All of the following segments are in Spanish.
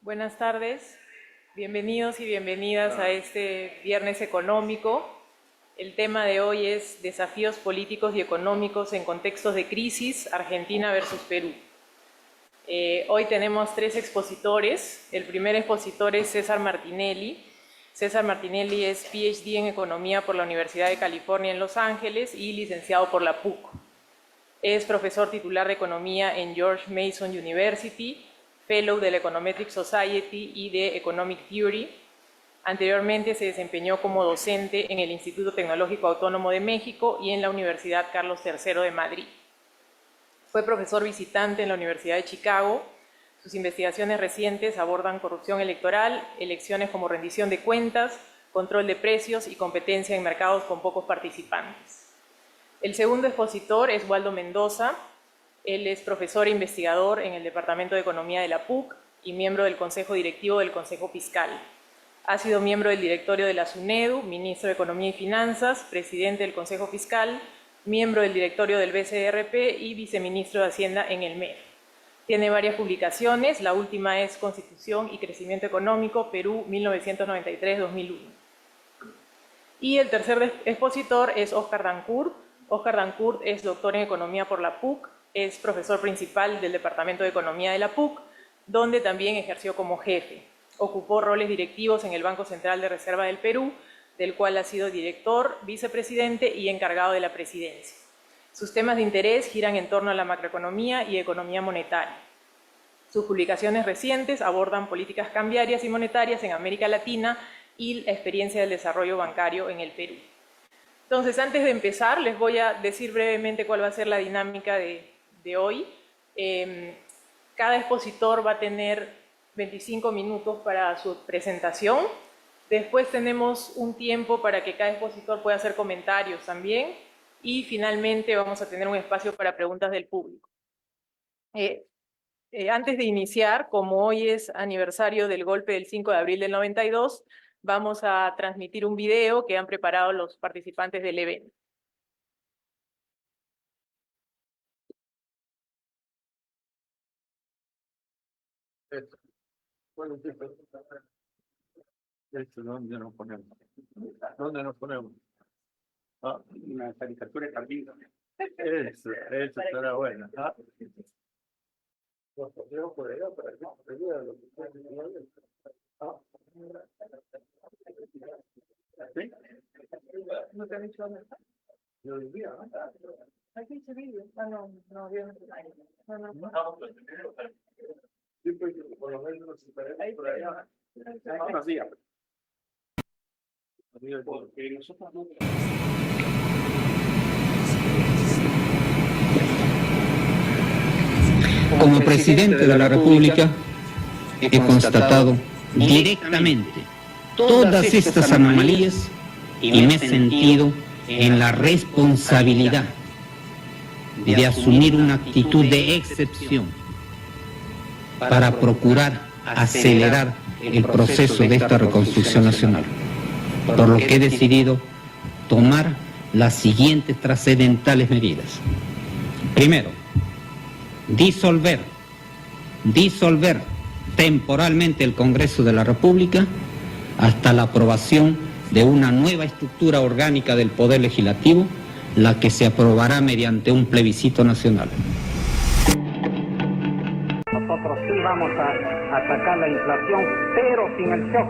Buenas tardes, bienvenidos y bienvenidas a este Viernes Económico. El tema de hoy es desafíos políticos y económicos en contextos de crisis, Argentina versus Perú. Hoy tenemos tres expositores. El primer expositor es César Martinelli. César Martinelli es PhD en Economía por la Universidad de California en Los Ángeles y licenciado por la PUC. Es profesor titular de Economía en George Mason University, Fellow de la Econometric Society y de Economic Theory. Anteriormente se desempeñó como docente en el Instituto Tecnológico Autónomo de México y en la Universidad Carlos III de Madrid. Fue profesor visitante en la Universidad de Chicago. Sus investigaciones recientes abordan corrupción electoral, elecciones como rendición de cuentas, control de precios y competencia en mercados con pocos participantes. El segundo expositor es Waldo Mendoza. Él es profesor e investigador en el Departamento de Economía de la PUC y miembro del Consejo Directivo del Consejo Fiscal. Ha sido miembro del directorio de la SUNEDU, ministro de Economía y Finanzas, presidente del Consejo Fiscal, miembro del directorio del BCRP y viceministro de Hacienda en el MEF. Tiene varias publicaciones, la última es Constitución y Crecimiento Económico, Perú, 1993-2001. Y el tercer expositor es Óscar Dancourt. Óscar Dancourt es doctor en Economía por la PUC, es profesor principal del Departamento de Economía de la PUC, donde también ejerció como jefe. Ocupó roles directivos en el Banco Central de Reserva del Perú, del cual ha sido director, vicepresidente y encargado de la presidencia. Sus temas de interés giran en torno a la macroeconomía y economía monetaria. Sus publicaciones recientes abordan políticas cambiarias y monetarias en América Latina y la experiencia del desarrollo bancario en el Perú. Entonces, antes de empezar, les voy a decir brevemente cuál va a ser la dinámica de hoy. Cada expositor va a tener 25 minutos para su presentación. Después tenemos un tiempo para que cada expositor pueda hacer comentarios también. Y finalmente vamos a tener un espacio para preguntas del público. Antes de iniciar, como hoy es aniversario del golpe del 5 de abril del 92, vamos a transmitir un video que han preparado los participantes del evento. ¿Dónde nos ponemos? ¿Dónde nos ponemos? Ah, una caricatura tardía. Eso estará bueno. ¿Ah? ¿Sí? ¿No te han dicho dónde está? Yo vivía, ¿no? Aquí se vive. No. Sí, pues, por lo menos nos superemos por allá. Buenos días. Porque nosotros no... Como presidente de la República, he constatado directamente todas estas anomalías y me he sentido en la responsabilidad de asumir una actitud de excepción para procurar acelerar el proceso de esta reconstrucción nacional, por lo que he decidido tomar las siguientes trascendentales medidas. Primero, disolver temporalmente el Congreso de la República hasta la aprobación de una nueva estructura orgánica del Poder Legislativo, la que se aprobará mediante un plebiscito nacional. Nosotros sí vamos a atacar la inflación, pero sin el shock.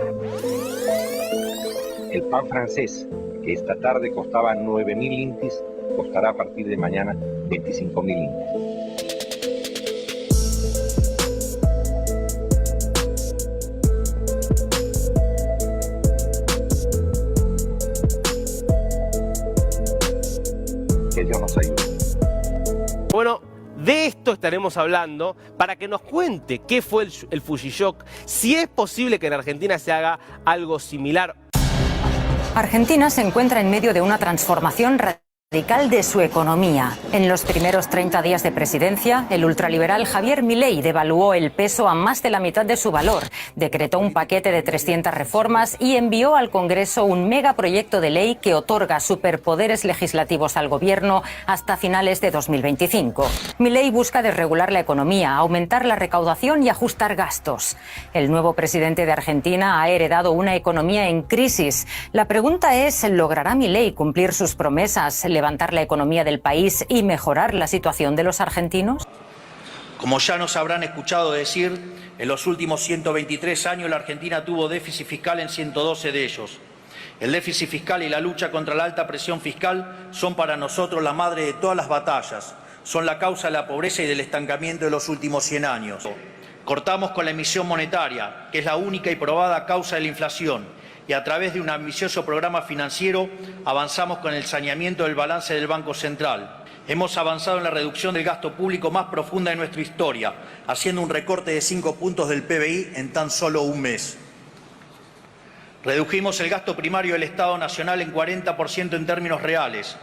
El pan francés, que esta tarde costaba 9.000 intis, costará a partir de mañana 25.000 intis. Que Dios nos ayude. Bueno, de esto estaremos hablando para que nos cuente qué fue el Fujishock, si es posible que en Argentina se haga algo similar. Argentina se encuentra en medio de una transformación radical. radical de su economía. En los primeros 30 días de presidencia, el ultraliberal Javier Milei devaluó el peso a más de la mitad de su valor, decretó un paquete de 300 reformas y envió al Congreso un megaproyecto de ley que otorga superpoderes legislativos al gobierno hasta finales de 2025. Milei busca desregular la economía, aumentar la recaudación y ajustar gastos. El nuevo presidente de Argentina ha heredado una economía en crisis. La pregunta es, ¿logrará Milei cumplir sus promesas, levantar la economía del país y mejorar la situación de los argentinos? Como ya nos habrán escuchado decir, en los últimos 123 años la Argentina tuvo déficit fiscal en 112 de ellos. El déficit fiscal y la lucha contra la alta presión fiscal son para nosotros la madre de todas las batallas, son la causa de la pobreza y del estancamiento de los últimos 100 años. Cortamos con la emisión monetaria, que es la única y probada causa de la inflación, y a través de un ambicioso programa financiero avanzamos con el saneamiento del balance del Banco Central. Hemos avanzado en la reducción del gasto público más profunda de nuestra historia, haciendo un recorte de 5 puntos del PBI en tan solo un mes. Redujimos el gasto primario del Estado Nacional en 40% en términos reales,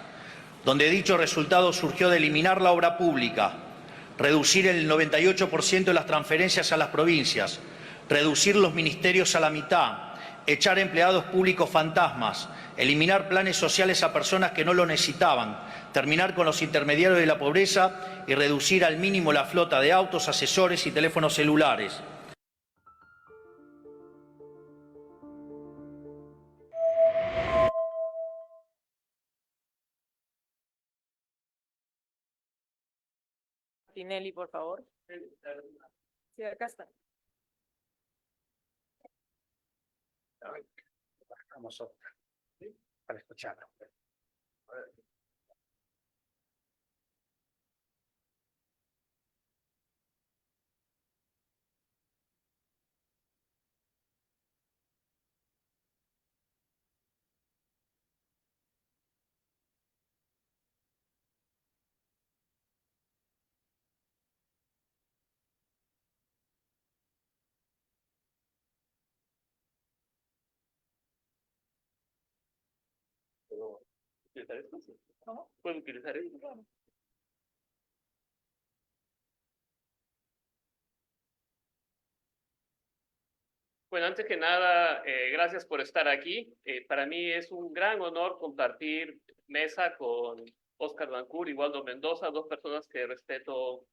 donde dicho resultado surgió de eliminar la obra pública, reducir el 98% de las transferencias a las provincias, reducir los ministerios a la mitad, echar empleados públicos fantasmas, eliminar planes sociales a personas que no lo necesitaban, terminar con los intermediarios de la pobreza y reducir al mínimo la flota de autos, asesores y teléfonos celulares. Tinelli, por favor. Sí, acá está. Vamos otra, ¿sí? Para escucharlo. ¿Utilizar esto? ¿Cómo? ¿Puedo utilizar esto? Bueno, antes que nada, gracias por estar aquí. Para mí es un gran honor compartir mesa con Óscar Dancur y Waldo Mendoza, dos personas que respeto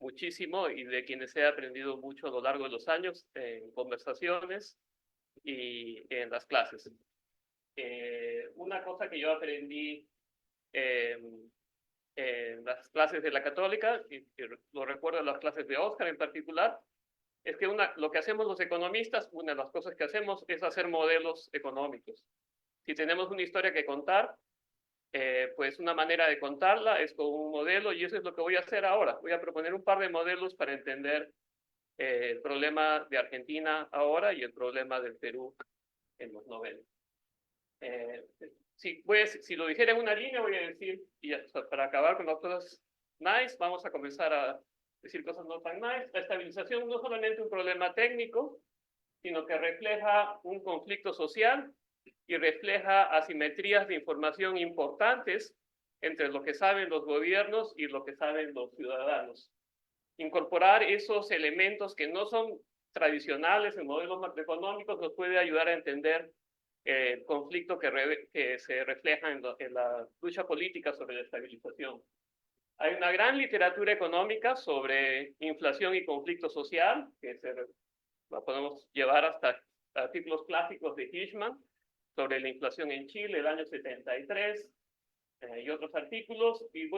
muchísimo y de quienes he aprendido mucho a lo largo de los años en conversaciones y en las clases. Una cosa que yo aprendí en las clases de la Católica, y lo recuerdo en las clases de Óscar en particular, es que lo que hacemos los economistas, una de las cosas que hacemos es hacer modelos económicos. Si tenemos una historia que contar, pues una manera de contarla es con un modelo, y eso es lo que voy a hacer ahora. Voy a proponer un par de modelos para entender el problema de Argentina ahora y el problema del Perú en los 90. Si lo dijera en una línea, voy a decir, y para acabar con las cosas nice, vamos a comenzar a decir cosas no tan nice. La estabilización no es solamente un problema técnico, sino que refleja un conflicto social y refleja asimetrías de información importantes entre lo que saben los gobiernos y lo que saben los ciudadanos. Incorporar esos elementos que no son tradicionales en modelos macroeconómicos nos puede ayudar a entender el conflicto que se refleja en la lucha política sobre la estabilización. Hay una gran literatura económica sobre inflación y conflicto social, que la podemos llevar hasta artículos clásicos de Hirschman sobre la inflación en Chile, el año 73, y otros artículos, y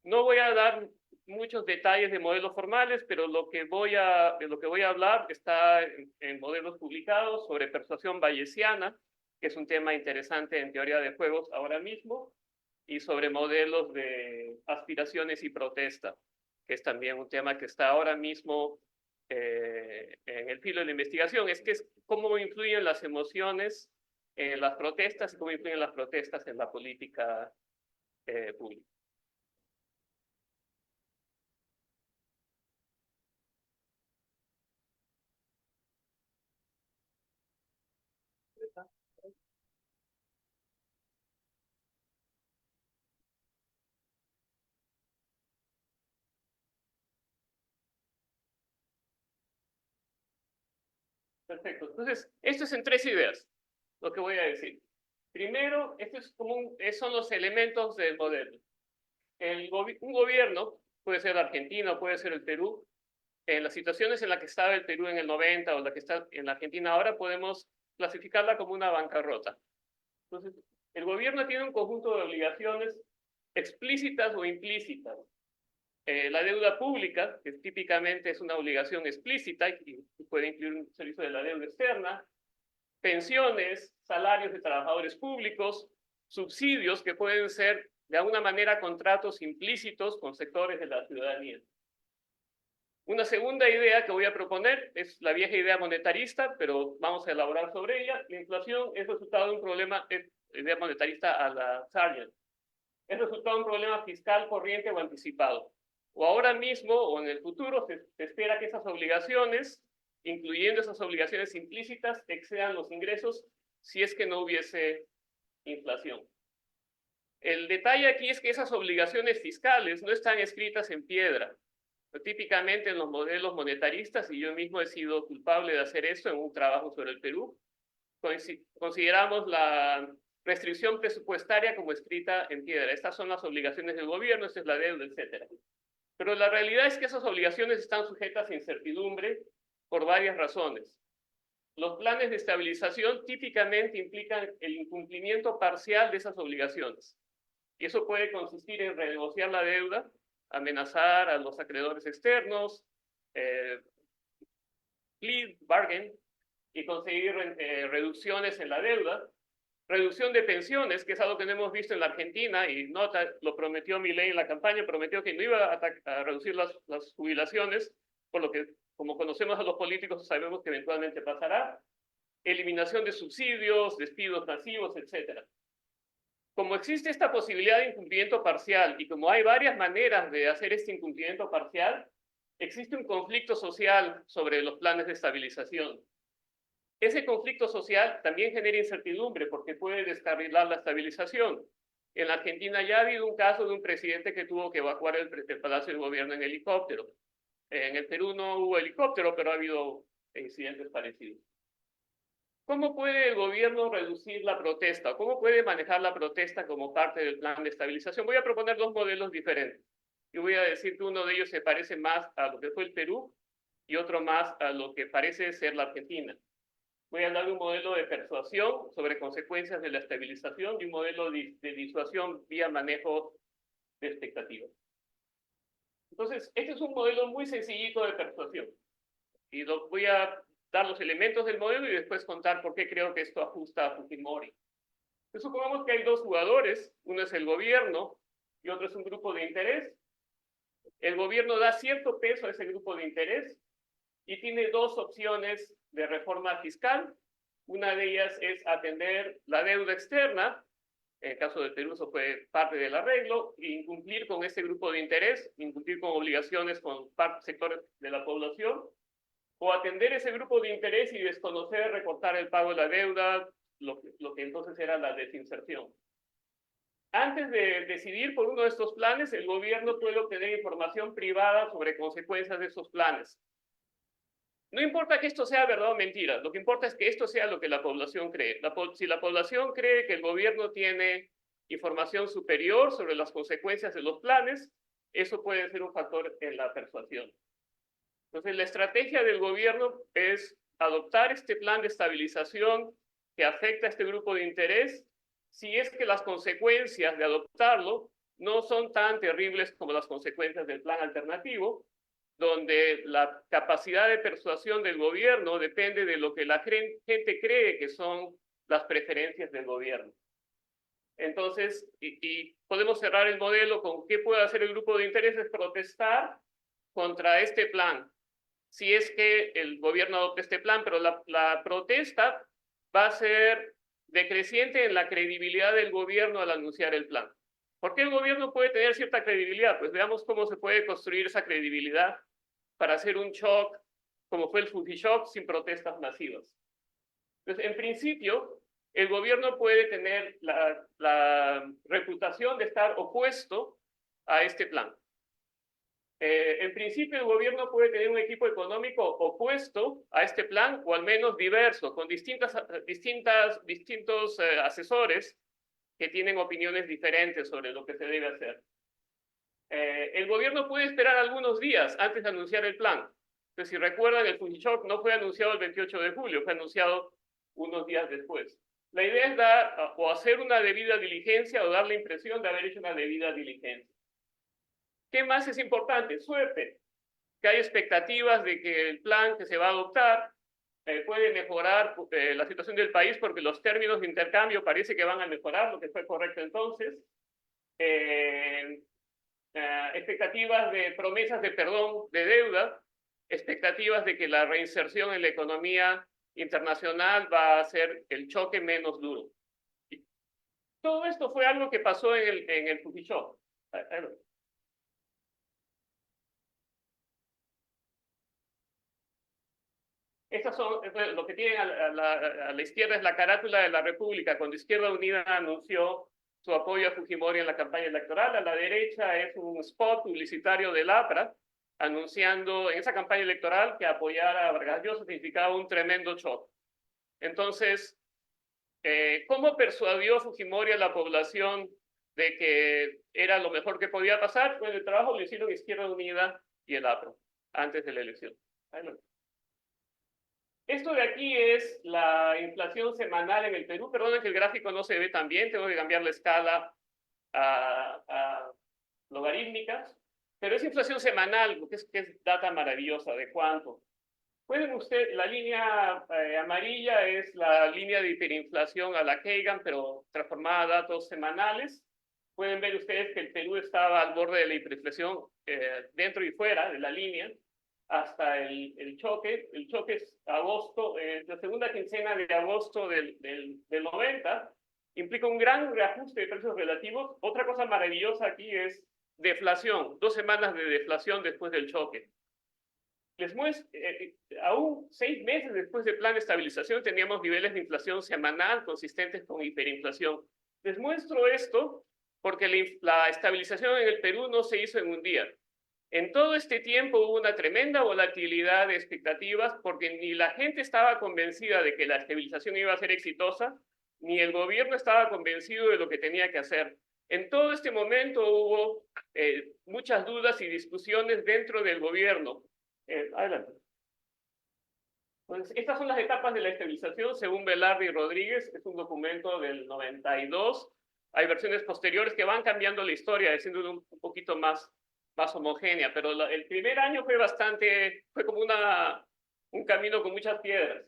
no voy a dar muchos detalles de modelos formales, pero de lo que voy a hablar está en modelos publicados sobre persuasión bayesiana, que es un tema interesante en teoría de juegos ahora mismo, y sobre modelos de aspiraciones y protesta, que es también un tema que está ahora mismo en el filo de la investigación. Es cómo influyen las emociones en las protestas y cómo influyen las protestas en la política pública. Perfecto. Entonces, esto es en 3 ideas, lo que voy a decir. Primero, esto es son los elementos del modelo. Un gobierno, puede ser la Argentina o puede ser el Perú, en las situaciones en las que estaba el Perú en el 90 o la que está en la Argentina ahora, podemos clasificarla como una bancarrota. Entonces, el gobierno tiene un conjunto de obligaciones explícitas o implícitas. La deuda pública, que típicamente es una obligación explícita y puede incluir un servicio de la deuda externa, pensiones, salarios de trabajadores públicos, subsidios que pueden ser de alguna manera contratos implícitos con sectores de la ciudadanía. Una segunda idea que voy a proponer es la vieja idea monetarista, pero vamos a elaborar sobre ella. La inflación es resultado de un problema, idea monetarista a la Sargent, es resultado de un problema fiscal corriente o anticipado. O ahora mismo o en el futuro se espera que esas obligaciones, incluyendo esas obligaciones implícitas, excedan los ingresos si es que no hubiese inflación. El detalle aquí es que esas obligaciones fiscales no están escritas en piedra. Típicamente en los modelos monetaristas, y yo mismo he sido culpable de hacer esto en un trabajo sobre el Perú, consideramos la restricción presupuestaria como escrita en piedra. Estas son las obligaciones del gobierno, esta es la deuda, etc. Pero la realidad es que esas obligaciones están sujetas a incertidumbre por varias razones. Los planes de estabilización típicamente implican el incumplimiento parcial de esas obligaciones. Y eso puede consistir en renegociar la deuda, amenazar a los acreedores externos, plea bargain, y conseguir reducciones en la deuda, reducción de pensiones, que es algo que no hemos visto en la Argentina, y lo prometió Milei en la campaña, prometió que no iba a reducir las jubilaciones, por lo que, como conocemos a los políticos, sabemos que eventualmente pasará, eliminación de subsidios, despidos masivos, etc. Como existe esta posibilidad de incumplimiento parcial y como hay varias maneras de hacer este incumplimiento parcial, existe un conflicto social sobre los planes de estabilización. Ese conflicto social también genera incertidumbre porque puede descarrilar la estabilización. En la Argentina ya ha habido un caso de un presidente que tuvo que evacuar el Palacio de Gobierno en helicóptero. En el Perú no hubo helicóptero, pero ha habido incidentes parecidos. ¿Cómo puede el gobierno reducir la protesta? ¿Cómo puede manejar la protesta como parte del plan de estabilización? Voy a proponer 2 modelos diferentes. Y voy a decir que uno de ellos se parece más a lo que fue el Perú y otro más a lo que parece ser la Argentina. Voy a hablar de un modelo de persuasión sobre consecuencias de la estabilización y un modelo de disuasión vía manejo de expectativas. Entonces, este es un modelo muy sencillito de persuasión. Y voy a dar los elementos del modelo y después contar por qué creo que esto ajusta a Fujimori. Entonces, supongamos que hay 2 jugadores, uno es el gobierno y otro es un grupo de interés. El gobierno da cierto peso a ese grupo de interés y tiene 2 opciones de reforma fiscal. Una de ellas es atender la deuda externa, en el caso del Perú eso fue parte del arreglo, e incumplir con ese grupo de interés, incumplir con obligaciones con sectores de la población, o atender ese grupo de interés y desconocer, recortar el pago de la deuda, lo que entonces era la desinserción. Antes de decidir por uno de estos planes, el gobierno puede obtener información privada sobre consecuencias de esos planes. No importa que esto sea verdad o mentira, lo que importa es que esto sea lo que la población cree. Si la población cree que el gobierno tiene información superior sobre las consecuencias de los planes, eso puede ser un factor en la persuasión. Entonces, la estrategia del gobierno es adoptar este plan de estabilización que afecta a este grupo de interés, si es que las consecuencias de adoptarlo no son tan terribles como las consecuencias del plan alternativo, donde la capacidad de persuasión del gobierno depende de lo que la gente cree que son las preferencias del gobierno. Entonces, y podemos cerrar el modelo con qué puede hacer el grupo de intereses: protestar contra este plan, si es que el gobierno adopta este plan, pero la protesta va a ser decreciente en la credibilidad del gobierno al anunciar el plan. ¿Por qué el gobierno puede tener cierta credibilidad? Pues veamos cómo se puede construir esa credibilidad para hacer un shock, como fue el Fujishock, sin protestas masivas. Entonces, en principio, el gobierno puede tener la reputación de estar opuesto a este plan. En principio, el gobierno puede tener un equipo económico opuesto a este plan, o al menos diverso, con distintos asesores que tienen opiniones diferentes sobre lo que se debe hacer. El gobierno puede esperar algunos días antes de anunciar el plan. Entonces, si recuerdan, el Fujishock no fue anunciado el 28 de julio, fue anunciado unos días después. La idea es dar o hacer una debida diligencia o dar la impresión de haber hecho una debida diligencia. ¿Qué más es importante? Suerte. Que hay expectativas de que el plan que se va a adoptar puede mejorar la situación del país porque los términos de intercambio parece que van a mejorar, lo que fue correcto entonces. Expectativas de promesas de perdón de deuda, expectativas de que la reinserción en la economía internacional va a ser el choque menos duro. Todo esto fue algo que pasó en el Fujishock. Estas son, lo que tienen a la izquierda es la carátula de la República, cuando Izquierda Unida anunció su apoyo a Fujimori en la campaña electoral. A la derecha es un spot publicitario del APRA, anunciando en esa campaña electoral que apoyar a Vargas Llosa significaba un tremendo shock. Entonces, ¿cómo persuadió Fujimori a la población de que era lo mejor que podía pasar? Pues el trabajo lo hicieron Izquierda Unida y el APRA, antes de la elección. Esto de aquí es la inflación semanal en el Perú. Perdonen que el gráfico no se ve tan bien, tengo que cambiar la escala a logarítmicas, pero es inflación semanal, que es data maravillosa. ¿De cuánto? Pueden ustedes, la línea amarilla es la línea de hiperinflación a la Kagan, pero transformada a datos semanales. Pueden ver ustedes que el Perú estaba al borde de la hiperinflación dentro y fuera de la línea hasta el choque. El choque es agosto, la segunda quincena de agosto del 90, implica un gran reajuste de precios relativos. Otra cosa maravillosa aquí es deflación, 2 semanas de deflación después del choque. Les muestro, aún 6 meses después del plan de estabilización teníamos niveles de inflación semanal consistentes con hiperinflación. Les muestro esto porque la estabilización en el Perú no se hizo en un día. En todo este tiempo hubo una tremenda volatilidad de expectativas porque ni la gente estaba convencida de que la estabilización iba a ser exitosa, ni el gobierno estaba convencido de lo que tenía que hacer. En todo este momento hubo muchas dudas y discusiones dentro del gobierno. Adelante. Entonces, estas son las etapas de la estabilización según Velarde y Rodríguez. Es un documento del 92. Hay versiones posteriores que van cambiando la historia, haciéndolo un poquito más homogénea, pero el primer año fue como un camino con muchas piedras.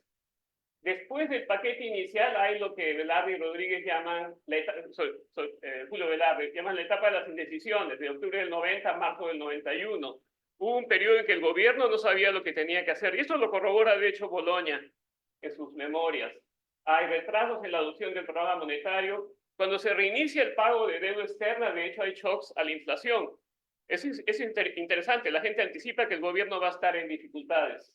Después del paquete inicial hay lo que Velarde y Rodríguez llaman, Julio Velarde, llaman la etapa de las indecisiones, de octubre del 90 a marzo del 91. Hubo un periodo en que el gobierno no sabía lo que tenía que hacer, y esto lo corrobora de hecho Boloña en sus memorias. Hay retrasos en la adopción del programa monetario. Cuando se reinicia el pago de deuda externa, de hecho hay shocks a la inflación. Es interesante, la gente anticipa que el gobierno va a estar en dificultades.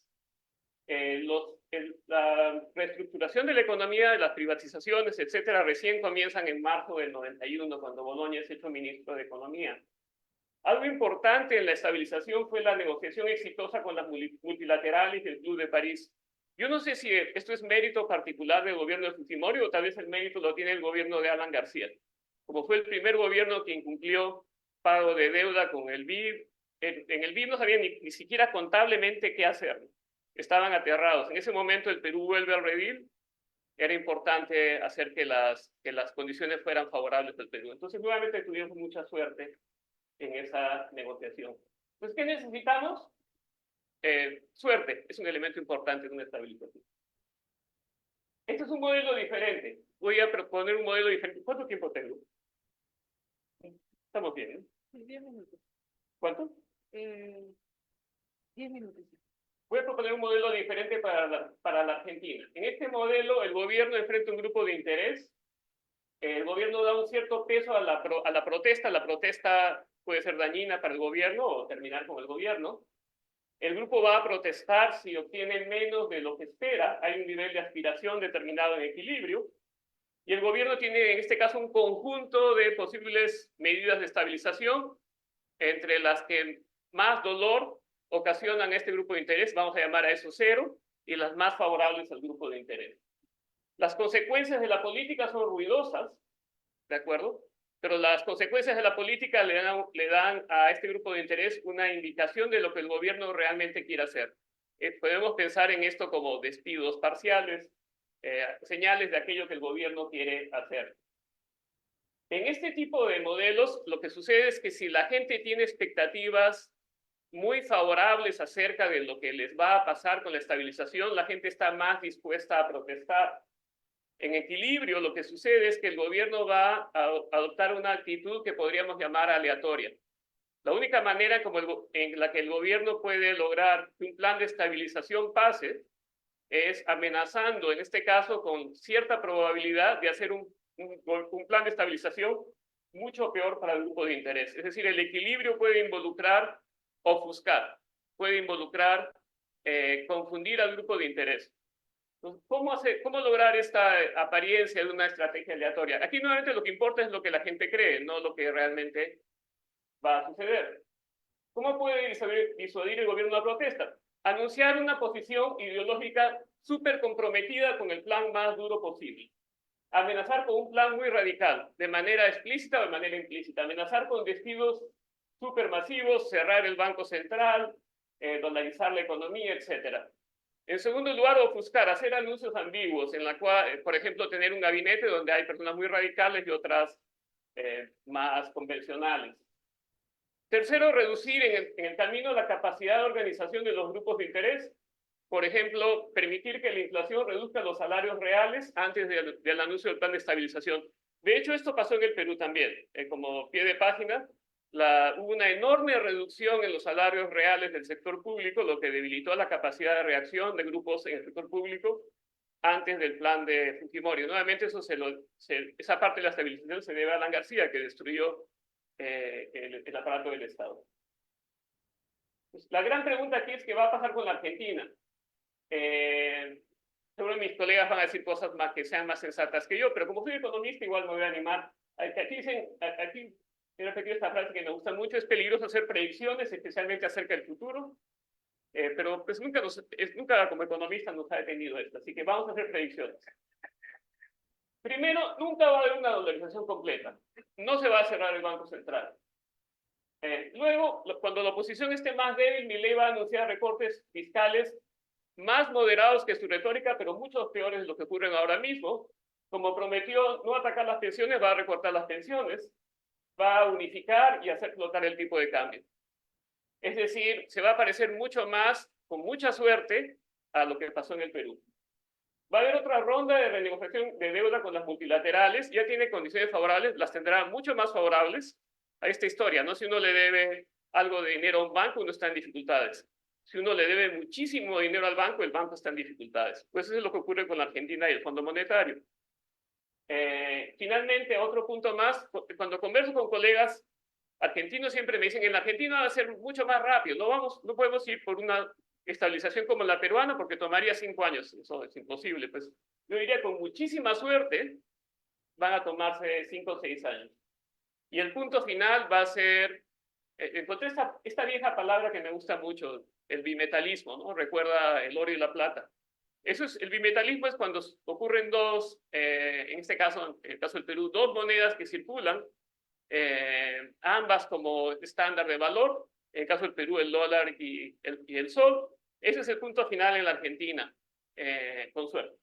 La reestructuración de la economía, las privatizaciones, etcétera, recién comienzan en marzo del 91, cuando Boloña es hecho ministro de Economía. Algo importante en la estabilización fue la negociación exitosa con las multilaterales del Club de París. Yo no sé si esto es mérito particular del gobierno de Fujimori o tal vez el mérito lo tiene el gobierno de Alan García, como fue el primer gobierno que incumplió pago de deuda con el BID. En el BID no sabían ni siquiera contablemente qué hacer. Estaban aterrados. En ese momento el Perú vuelve al redil. Era importante hacer que las condiciones fueran favorables al Perú. Entonces, nuevamente tuvimos mucha suerte en esa negociación. Entonces, ¿qué necesitamos? Suerte. Es un elemento importante de una estabilización. Este es un modelo diferente. Voy a proponer un modelo diferente. ¿Cuánto tiempo tengo? Estamos bien, ¿eh? 10 minutos. ¿Cuánto? 10 minutos. Voy a proponer un modelo diferente para la Argentina. En este modelo, el gobierno enfrenta un grupo de interés. El gobierno da un cierto peso a la protesta. La protesta puede ser dañina para el gobierno o terminar con el gobierno. El grupo va a protestar si obtiene menos de lo que espera. Hay un nivel de aspiración determinado en equilibrio. Y el gobierno tiene, en este caso, un conjunto de posibles medidas de estabilización, entre las que más dolor ocasionan a este grupo de interés, vamos a llamar a eso cero, y las más favorables al grupo de interés. Las consecuencias de la política son ruidosas, ¿de acuerdo? Pero las consecuencias de la política le dan a este grupo de interés una indicación de lo que el gobierno realmente quiere hacer. Podemos pensar en esto como despidos parciales, señales de aquello que el gobierno quiere hacer. En este tipo de modelos, lo que sucede es que si la gente tiene expectativas muy favorables acerca de lo que les va a pasar con la estabilización, la gente está más dispuesta a protestar. En equilibrio, lo que sucede es que el gobierno va a adoptar una actitud que podríamos llamar aleatoria. La única manera en la que el gobierno puede lograr que un plan de estabilización pase es amenazando, en este caso, con cierta probabilidad de hacer un plan de estabilización mucho peor para el grupo de interés. Es decir, el equilibrio puede involucrar ofuscar, puede involucrar confundir al grupo de interés. Entonces, ¿cómo lograr esta apariencia de una estrategia aleatoria? Aquí nuevamente lo que importa es lo que la gente cree, no lo que realmente va a suceder. ¿Cómo puede disuadir el gobierno la protesta? Anunciar una posición ideológica súper comprometida con el plan más duro posible. Amenazar con un plan muy radical, de manera explícita o de manera implícita. Amenazar con despidos supermasivos, cerrar el Banco Central, dolarizar la economía, etc. En segundo lugar, ofuscar, hacer anuncios ambiguos, en la cual, por ejemplo, tener un gabinete donde hay personas muy radicales y otras más convencionales. Tercero, reducir en el camino la capacidad de organización de los grupos de interés. Por ejemplo, permitir que la inflación reduzca los salarios reales antes del anuncio del plan de estabilización. De hecho, esto pasó en el Perú también. Como pie de página, hubo una enorme reducción en los salarios reales del sector público, lo que debilitó la capacidad de reacción de grupos en el sector público antes del plan de Fujimori. Nuevamente, esa parte de la estabilización se debe a Alan García, que destruyó el aparato del Estado. Pues, la gran pregunta aquí es qué va a pasar con la Argentina. Seguro mis colegas van a decir cosas que sean más sensatas que yo, pero como soy economista igual me voy a animar. Aquí he repetido esta frase que me gusta mucho: es peligroso hacer predicciones, especialmente acerca del futuro, pero pues nunca como economista nos ha detenido esto, así que vamos a hacer predicciones. Primero, nunca va a haber una dolarización completa, no se va a cerrar el Banco Central. Luego, cuando la oposición esté más débil, Milei va a anunciar recortes fiscales más moderados que su retórica, pero muchos peores de lo que ocurren ahora mismo. Como prometió no atacar las pensiones, va a recortar las pensiones, va a unificar y hacer flotar el tipo de cambio. Es decir, se va a parecer mucho más, con mucha suerte, a lo que pasó en el Perú. Va a haber otra ronda de renegociación de deuda con las multilaterales, ya tiene condiciones favorables, las tendrá mucho más favorables a esta historia, ¿no? Si uno le debe algo de dinero a un banco, uno está en dificultades. Si uno le debe muchísimo dinero al banco, el banco está en dificultades. Pues eso es lo que ocurre con la Argentina y el Fondo Monetario. Finalmente, otro punto más, cuando converso con colegas argentinos siempre me dicen, en la Argentina va a ser mucho más rápido, no podemos ir por una estabilización como la peruana porque tomaría 5 años, eso es imposible. Pues yo diría con muchísima suerte van a tomarse 5 o 6 años. Y el punto final va a ser, encontré esta vieja palabra que me gusta mucho, el bimetalismo, ¿no? Recuerda el oro y la plata. El bimetalismo es cuando ocurren dos, en este caso, en el caso del Perú, dos monedas que circulan, ambas como estándar de valor, en el caso del Perú el dólar y el sol. Ese es el punto final en la Argentina, con suerte.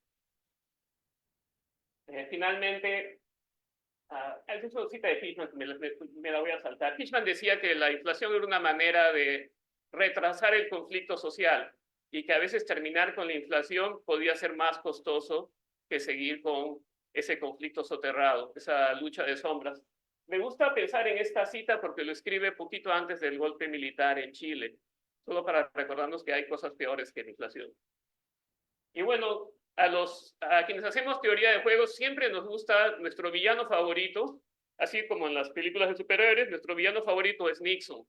Finalmente, es una cita de Fishman, me la voy a saltar. Fishman decía que la inflación era una manera de retrasar el conflicto social y que a veces terminar con la inflación podía ser más costoso que seguir con ese conflicto soterrado, esa lucha de sombras. Me gusta pensar en esta cita porque lo escribe poquito antes del golpe militar en Chile, solo para recordarnos que hay cosas peores que la inflación. Y bueno, a quienes hacemos teoría de juegos siempre nos gusta nuestro villano favorito, así como en las películas de superhéroes, nuestro villano favorito es Nixon.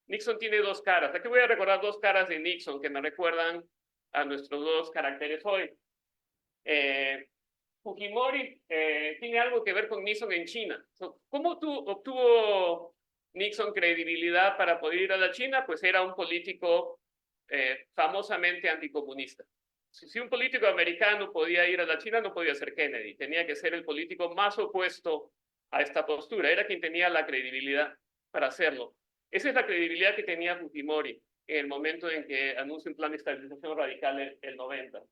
Nixon tiene dos caras. Aquí voy a recordar dos caras de Nixon que me recuerdan a nuestros dos caracteres hoy. Fujimori tiene algo que ver con Nixon en China. ¿Cómo obtuvo Nixon credibilidad para poder ir a la China, pues era un político famosamente anticomunista. Si un político americano podía ir a la China, no podía ser Kennedy. Tenía que ser el político más opuesto a esta postura. Era quien tenía la credibilidad para hacerlo. Esa es la credibilidad que tenía Fujimori en el momento en que anuncia un plan de estabilización radical el 90.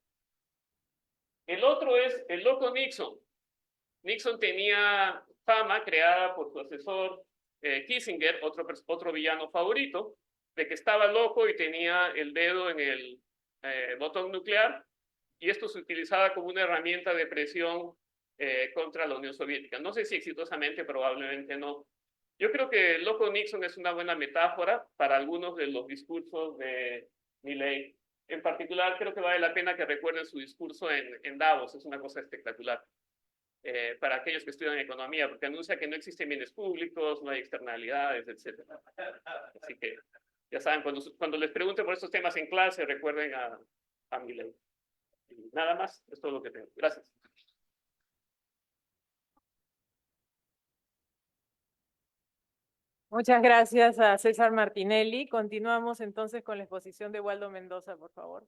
El otro es el loco Nixon. Nixon tenía fama creada por su asesor Kissinger, otro villano favorito, de que estaba loco y tenía el dedo en el botón nuclear, y esto se utilizaba como una herramienta de presión contra la Unión Soviética. No sé si exitosamente, probablemente no. Yo creo que el loco Nixon es una buena metáfora para algunos de los discursos de Milei. En particular, creo que vale la pena que recuerden su discurso en Davos, es una cosa espectacular. Para aquellos que estudian economía, porque anuncia que no existen bienes públicos, no hay externalidades, etc. Así que, ya saben, cuando les pregunten por estos temas en clase, recuerden a Milei. Y nada más, es todo lo que tengo. Gracias. Muchas gracias a César Martinelli. Continuamos entonces con la exposición de Waldo Mendoza, por favor.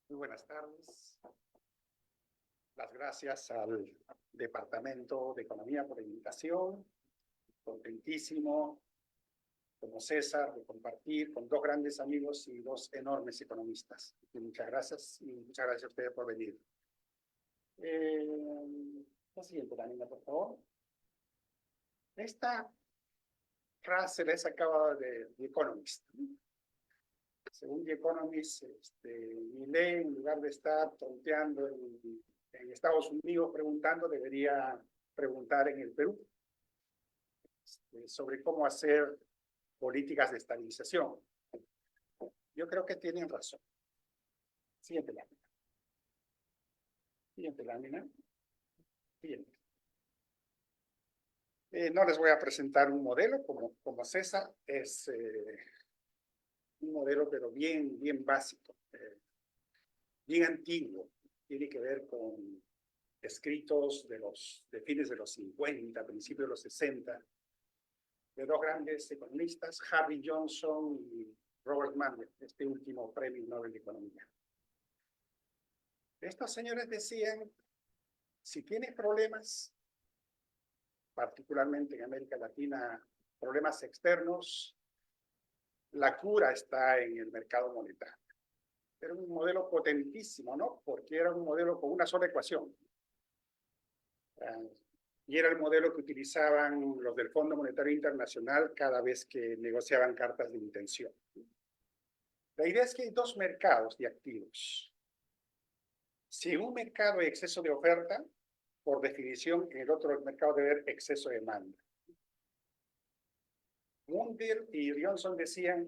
Muy buenas tardes. Las gracias al Departamento de Economía por la invitación. Contentísimo, como César, de compartir con dos grandes amigos y dos enormes economistas. Y muchas gracias a ustedes por venir. La siguiente lámina, por favor. Esta frase la he sacado de The Economist. Según The Economist, Milei, en lugar de estar tonteando en Estados Unidos preguntando, debería preguntar en el Perú sobre cómo hacer políticas de estabilización. Yo creo que tienen razón. Siguiente lámina. Siguiente lámina. Siguiente. No les voy a presentar un modelo como César, es un modelo pero bien básico, bien antiguo, tiene que ver con escritos de fines de los 50, principios de los 60, de dos grandes economistas, Harry Johnson y Robert Munger, este último premio Nobel de Economía. Estos señores decían, si tienes problemas, particularmente en América Latina, problemas externos, la cura está en el mercado monetario. Era un modelo potentísimo, ¿no? Porque era un modelo con una sola ecuación. Y era el modelo que utilizaban los del Fondo Monetario Internacional cada vez que negociaban cartas de intención. La idea es que hay dos mercados de activos. Si en un mercado hay exceso de oferta, por definición, en el otro mercado debe haber exceso de demanda. Munger y Johnson decían,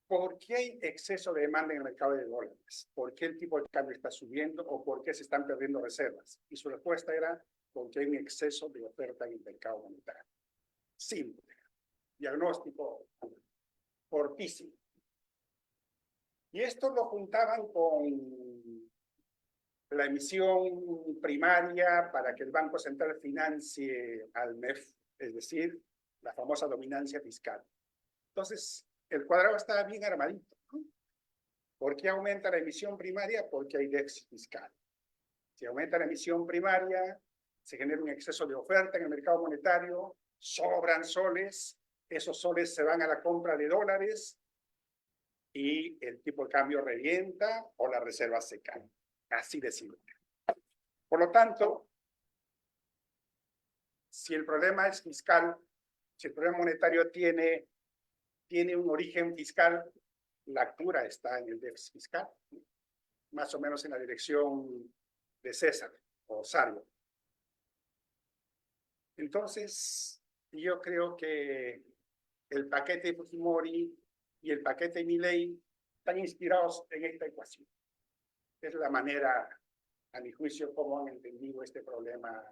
¿por qué hay exceso de demanda en el mercado de dólares? ¿Por qué el tipo de cambio está subiendo o por qué se están perdiendo reservas? Y su respuesta era, porque hay un exceso de oferta en el mercado monetario. Simple. Diagnóstico fortísimo. Y esto lo juntaban con la emisión primaria para que el Banco Central financie al MEF, es decir, la famosa dominancia fiscal. Entonces, el cuadrado estaba bien armadito, ¿no? ¿Por qué aumenta la emisión primaria? Porque hay déficit fiscal. Si aumenta la emisión primaria, se genera un exceso de oferta en el mercado monetario, sobran soles, esos soles se van a la compra de dólares y el tipo de cambio revienta o las reservas se caen. Así de simple. Por lo tanto, si el problema es fiscal, si el problema monetario tiene un origen fiscal, la cura está en el déficit fiscal, más o menos en la dirección de César o Sario. Entonces, yo creo que el paquete de Fujimori y el paquete de Milei están inspirados en esta ecuación. Es la manera, a mi juicio, como han entendido este problema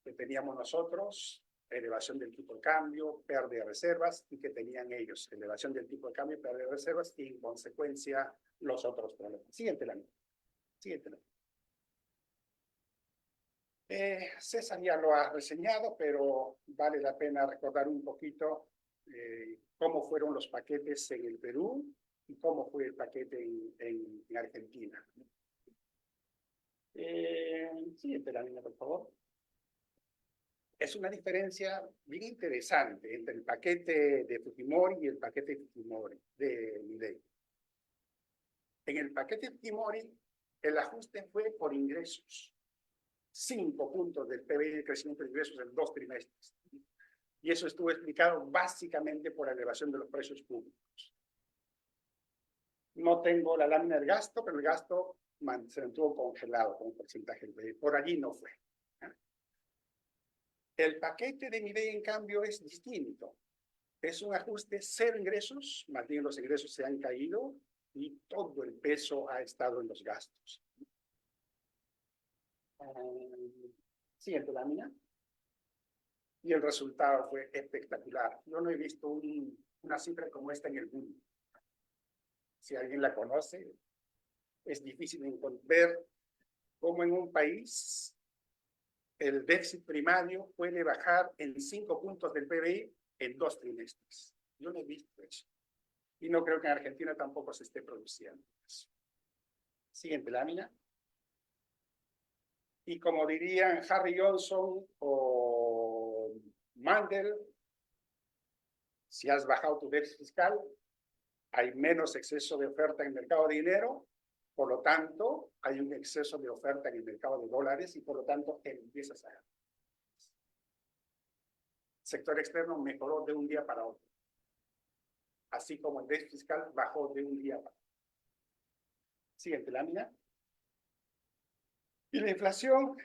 que teníamos nosotros, elevación del tipo de cambio, pérdida de reservas, y que tenían ellos, elevación del tipo de cambio, pérdida de reservas, y en consecuencia los otros problemas. Siguiente lámina. Siguiente lámina. César ya lo ha reseñado, pero vale la pena recordar un poquito cómo fueron los paquetes en el Perú y cómo fue el paquete en Argentina. Siguiente lámina, por favor. Es una diferencia bien interesante entre el paquete de Fujimori y el paquete de Fujimori, de Milei. En el paquete de Fujimori, el ajuste fue por ingresos. 5 puntos del PBI de crecimiento de ingresos en 2 trimestres. Y eso estuvo explicado básicamente por la elevación de los precios públicos. No tengo la lámina del gasto, pero el gasto se mantuvo congelado con un porcentaje del PBI. Por allí no fue. El paquete de Milei, en cambio, es distinto. Es un ajuste cero ingresos, más bien los ingresos se han caído y todo el peso ha estado en los gastos. Siguiente lámina. Y el resultado fue espectacular. Yo no he visto una cifra como esta en el mundo. Si alguien la conoce, es difícil ver cómo en un país el déficit primario puede bajar en 5 puntos del PBI en 2 trimestres. Yo no he visto eso. Y no creo que en Argentina tampoco se esté produciendo eso. Siguiente lámina. Y como dirían Harry Johnson o Mandel, si has bajado tu déficit fiscal, hay menos exceso de oferta en el mercado de dinero, por lo tanto, hay un exceso de oferta en el mercado de dólares y por lo tanto, empiezas a ganar. El sector externo mejoró de un día para otro, así como el déficit fiscal bajó de un día para otro. Siguiente lámina. Y la inflación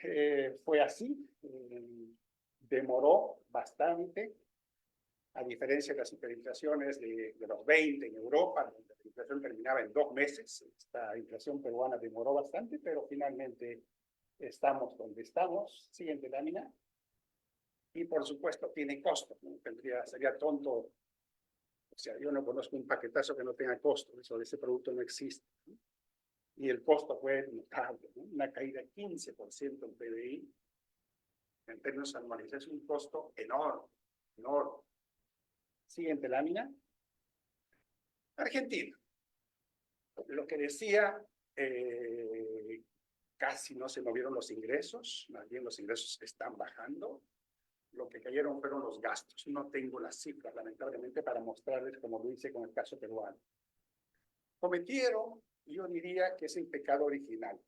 fue así, demoró bastante, a diferencia de las hiperinflaciones de los 20 en Europa, donde la inflación terminaba en 2 meses. Esta inflación peruana demoró bastante, pero finalmente estamos donde estamos. Siguiente lámina. Y por supuesto tiene costo, ¿no? Sería tonto, o sea, yo no conozco un paquetazo que no tenga costo, ese producto no existe, ¿no? Y el costo fue notable, ¿no? Una caída de 15% en PBI, en términos anuales, es un costo enorme, enorme. Siguiente lámina. Argentina. Lo que decía, casi no se movieron los ingresos, más bien los ingresos están bajando. Lo que cayeron fueron los gastos. No tengo las cifras, lamentablemente, para mostrarles como lo hice con el caso peruano. Cometieron, yo diría que es el pecado original.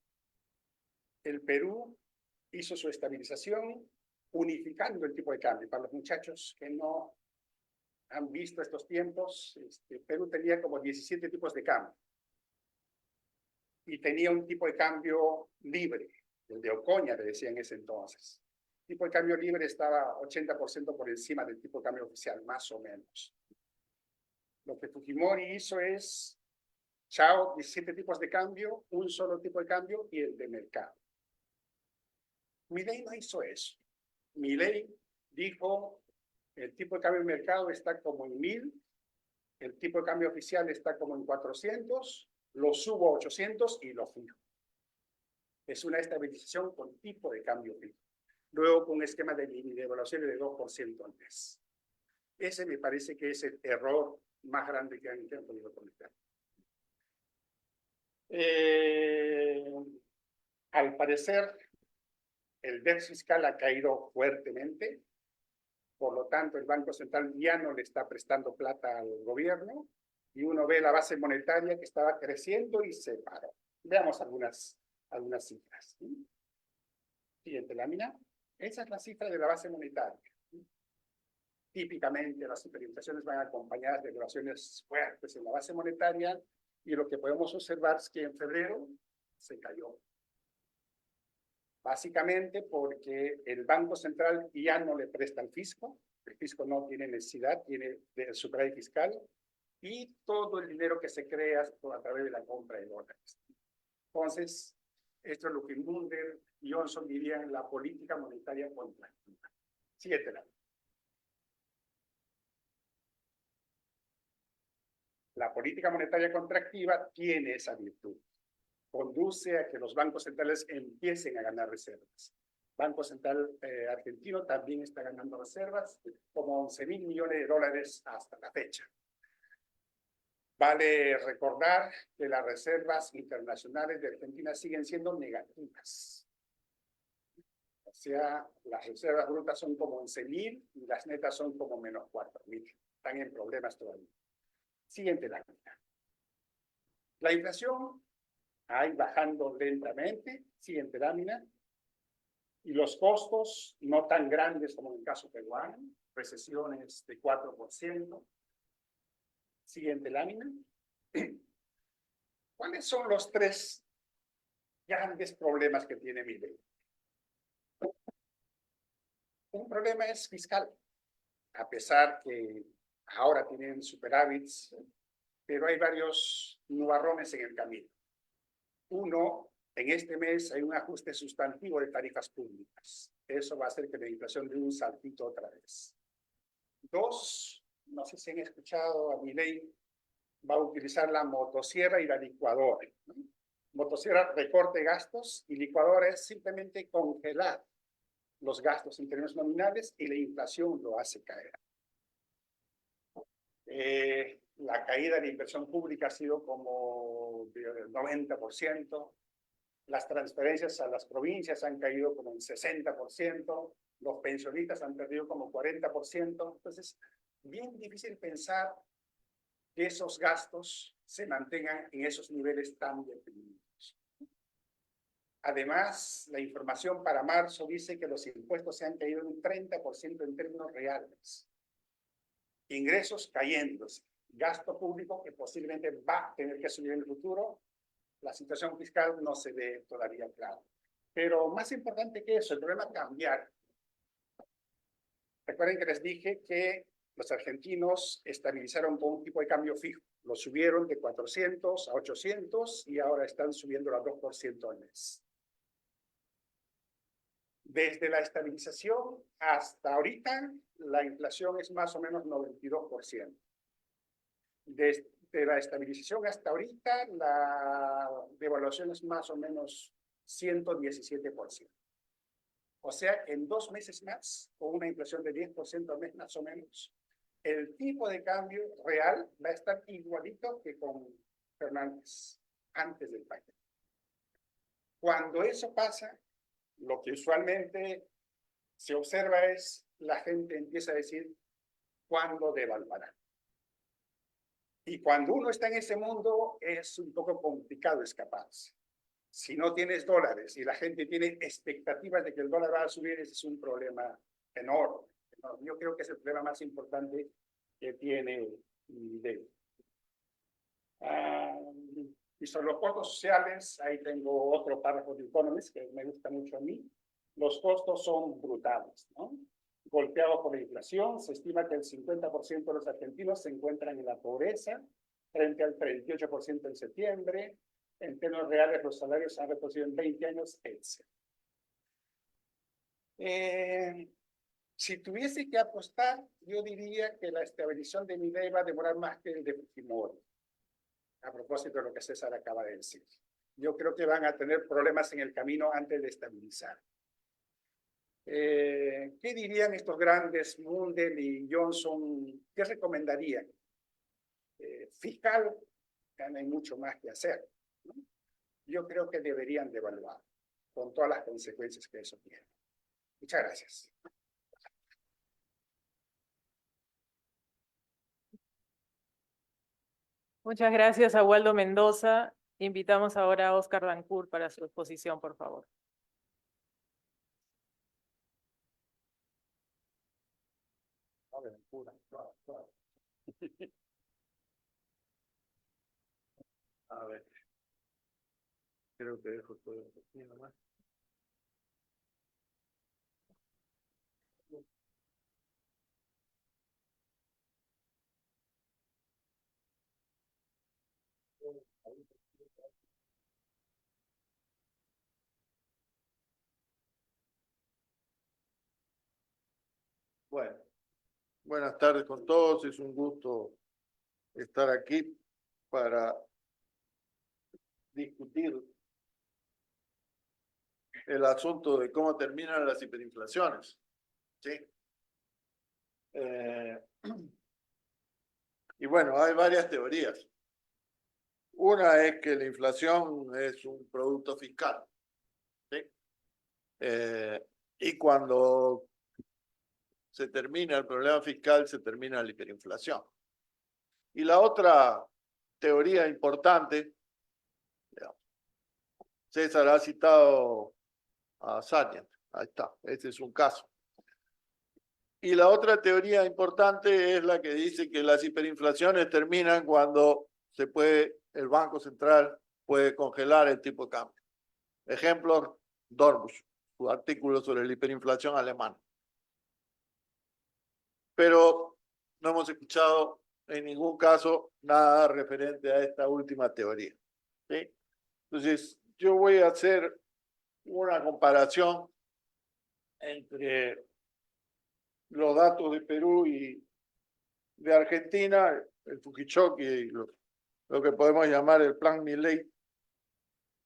El Perú hizo su estabilización unificando el tipo de cambio. Para los muchachos que no han visto estos tiempos, Perú tenía como 17 tipos de cambio. Y tenía un tipo de cambio libre, el de Ocoña, le decía en ese entonces. El tipo de cambio libre estaba 80% por encima del tipo de cambio oficial, más o menos. Lo que Fujimori hizo es, chao, 17 tipos de cambio, un solo tipo de cambio y el de mercado. Milei no hizo eso. Milei dijo, el tipo de cambio de mercado está como en 1000, el tipo de cambio oficial está como en 400, lo subo a 800 y lo fijo. Es una estabilización con tipo de cambio fijo. Luego con un esquema de devaluación de 2% al mes. Ese me parece que es el error más grande que han podido cometer. Al parecer, el déficit fiscal ha caído fuertemente. Por lo tanto, el Banco Central ya no le está prestando plata al gobierno y uno ve la base monetaria que estaba creciendo y se paró. Veamos algunas cifras. Siguiente lámina. Esa es la cifra de la base monetaria. Típicamente las hiperinflaciones van acompañadas de elevaciones fuertes en la base monetaria y lo que podemos observar es que en febrero se cayó. Básicamente porque el Banco Central ya no le presta al fisco, el fisco no tiene necesidad, tiene el superávit fiscal y todo el dinero que se crea a través de la compra de dólares. Entonces, Esto es lo que Munder y Johnson dirían la política monetaria contractiva. Siguiente lámina. La política monetaria contractiva tiene esa virtud. Conduce a que los bancos centrales empiecen a ganar reservas. Banco Central argentino también está ganando reservas, como 11.000 millones de dólares hasta la fecha. Vale recordar que las reservas internacionales de Argentina siguen siendo negativas. O sea, las reservas brutas son como 11.000 y las netas son como menos 4.000. Están en problemas todavía. Siguiente lámina. La inflación ahí bajando lentamente. Siguiente lámina. Y los costos no tan grandes como en el caso peruano. Recesiones de 4%. Siguiente lámina. ¿Cuáles son los tres grandes problemas que tiene Milei? Un problema es fiscal, a pesar que ahora tienen superávits, pero hay varios nubarrones en el camino. Uno, en este mes hay un ajuste sustantivo de tarifas públicas. Eso va a hacer que la inflación dé un saltito otra vez. Dos, no sé si han escuchado a Milei, va a utilizar la motosierra y la licuadora, ¿no? Motosierra recorte gastos y licuadora es simplemente congelar los gastos en términos nominales y la inflación lo hace caer. La caída de la inversión pública ha sido como del 90%, las transferencias a las provincias han caído como en 60%, los pensionistas han perdido como 40%, entonces bien difícil pensar que esos gastos se mantengan en esos niveles tan deprimidos. Además, la información para marzo dice que los impuestos se han caído en un 30% en términos reales. Ingresos cayéndose, gasto público que posiblemente va a tener que subir en el futuro. La situación fiscal no se ve todavía clara. Pero más importante que eso, el problema cambiar. Recuerden que les dije que los argentinos estabilizaron con un tipo de cambio fijo. Lo subieron de 400 a 800 y ahora están subiendo a 2% al mes. Desde la estabilización hasta ahorita, la inflación es más o menos 92%. Desde la estabilización hasta ahorita, la devaluación es más o menos 117%. O sea, en 2 meses más, con una inflación de 10% al mes más o menos, el tipo de cambio real va a estar igualito que con Fernández antes del pacto. Cuando eso pasa, lo que usualmente se observa es la gente empieza a decir cuándo devaluará. Y cuando uno está en ese mundo es un poco complicado escaparse. Si no tienes dólares y la gente tiene expectativas de que el dólar va a subir, ese es un problema enorme. Yo creo que es el problema más importante que tiene Milei. Y sobre los costos sociales, ahí tengo otro párrafo de Economist que me gusta mucho a mí. Los costos son brutales, ¿no? Golpeados por la inflación, se estima que el 50% de los argentinos se encuentran en la pobreza, frente al 38% en septiembre. En términos reales, los salarios han retrocedido en 20 años, etc. Si tuviese que apostar, yo diría que la estabilización de Milei va a demorar más que el de Fujimori. A propósito de lo que César acaba de decir. Yo creo que van a tener problemas en el camino antes de estabilizar. ¿Qué dirían estos grandes, Mundell y Johnson? ¿Qué recomendarían? Fiscal, ya no hay mucho más que hacer, ¿no? Yo creo que deberían devaluar, con todas las consecuencias que eso tiene. Muchas gracias. Muchas gracias a Waldo Mendoza. Invitamos ahora a Oscar Dancourt para su exposición, por favor. A ver, creo que dejo todo aquí nomás. Buenas tardes con todos. Es un gusto estar aquí para discutir el asunto de cómo terminan las hiperinflaciones. ¿Sí? Y bueno, hay varias teorías. Una es que la inflación es un producto fiscal. ¿Sí? Y cuando se termina el problema fiscal, se termina la hiperinflación. Y la otra teoría importante, César ha citado a Sargent, ahí está, ese es un caso. Y la otra teoría importante es la que dice que las hiperinflaciones terminan cuando el Banco Central puede congelar el tipo de cambio. Ejemplo, Dornbusch, su artículo sobre la hiperinflación alemana. Pero no hemos escuchado en ningún caso nada referente a esta última teoría. ¿Sí? Entonces, yo voy a hacer una comparación entre los datos de Perú y de Argentina, el Fukichoki y lo que podemos llamar el plan Milei.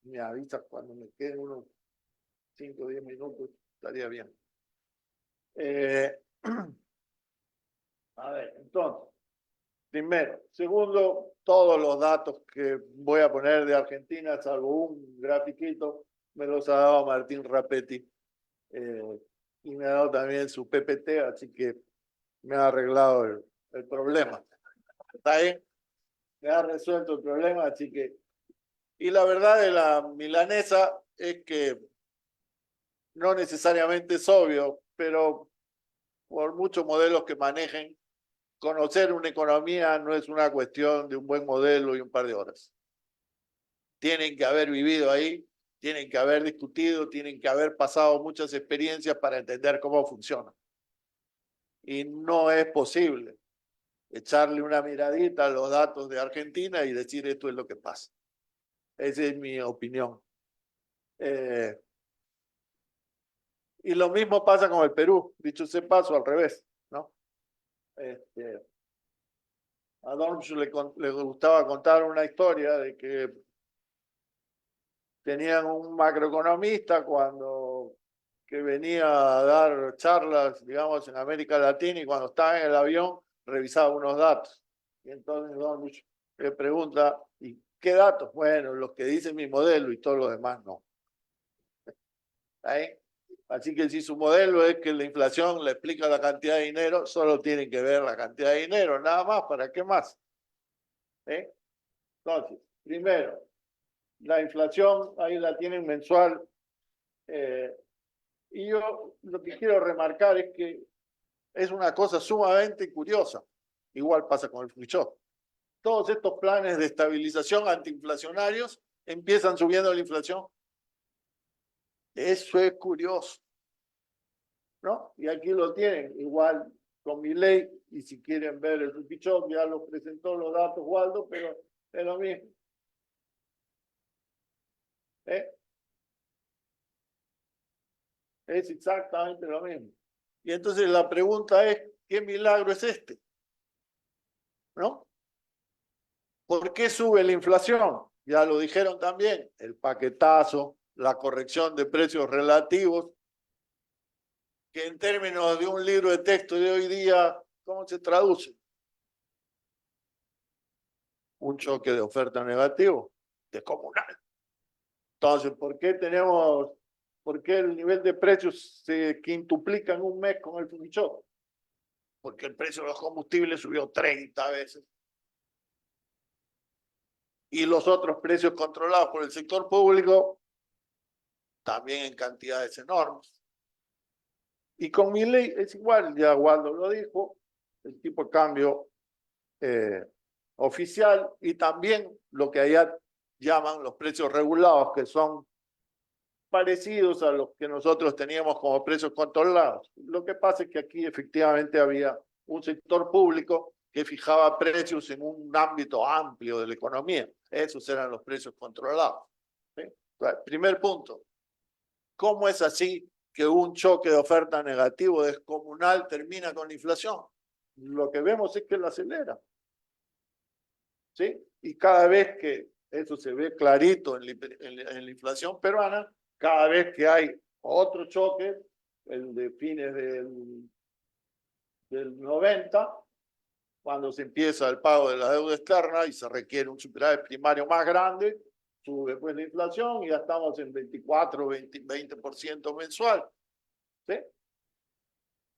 Me avisa cuando me queden unos 5 o 10 minutos, estaría bien. A ver, entonces, primero. Segundo, todos los datos que voy a poner de Argentina, salvo un grafiquito, me los ha dado Martín Rapetti. Y me ha dado también su PPT, así que me ha arreglado el problema. ¿Está bien? Me ha resuelto el problema, así que... Y la verdad de la milanesa es que no necesariamente es obvio, pero por muchos modelos que manejen, conocer una economía no es una cuestión de un buen modelo y un par de horas. Tienen que haber vivido ahí, tienen que haber discutido, tienen que haber pasado muchas experiencias para entender cómo funciona. Y no es posible echarle una miradita a los datos de Argentina y decir esto es lo que pasa. Esa es mi opinión. Y lo mismo pasa con el Perú, dicho sea paso, al revés, ¿no? A Dornbusch le gustaba contar una historia de que tenían un macroeconomista que venía a dar charlas, digamos, en América Latina, y cuando estaba en el avión revisaba unos datos. Y entonces Dornbusch le pregunta, ¿y qué datos? Bueno, los que dice mi modelo y todos los demás no. ¿Ahí? Así que si su modelo es que la inflación le explica la cantidad de dinero, solo tienen que ver la cantidad de dinero, nada más, ¿para qué más? Entonces, primero, la inflación, ahí la tienen mensual. Y yo lo que quiero remarcar es que es una cosa sumamente curiosa. Igual pasa con el Fukichoki. Todos estos planes de estabilización antiinflacionarios empiezan subiendo la inflación. Eso es curioso, ¿no? Y aquí lo tienen, igual con Milei, y si quieren ver el Fukichoki, ya los presentó los datos Waldo, pero es lo mismo. Es exactamente lo mismo. Y entonces la pregunta es, ¿qué milagro es este? ¿No? ¿Por qué sube la inflación? Ya lo dijeron también, el paquetazo, la corrección de precios relativos, que en términos de un libro de texto de hoy día, ¿cómo se traduce? Un choque de oferta negativo, descomunal. Entonces, ¿por qué el nivel de precios se quintuplica en un mes con el Fukichoki? Porque el precio de los combustibles subió 30 veces. Y los otros precios controlados por el sector público también en cantidades enormes. Y con Milei es igual, ya Waldo lo dijo, el tipo de cambio oficial y también lo que allá llaman los precios regulados, que son parecidos a los que nosotros teníamos como precios controlados. Lo que pasa es que aquí efectivamente había un sector público que fijaba precios en un ámbito amplio de la economía. Esos eran los precios controlados. ¿Sí? Entonces, primer punto, ¿cómo es así que un choque de oferta negativo descomunal termina con la inflación? lo que vemos es que la acelera. ¿Sí? Y cada vez que eso se ve clarito en la inflación peruana, cada vez que hay otro choque, el de fines del 90, cuando se empieza el pago de la deuda externa y se requiere un superávit primario más grande, sube pues la inflación y ya estamos en 24, 20% mensual. ¿Sí?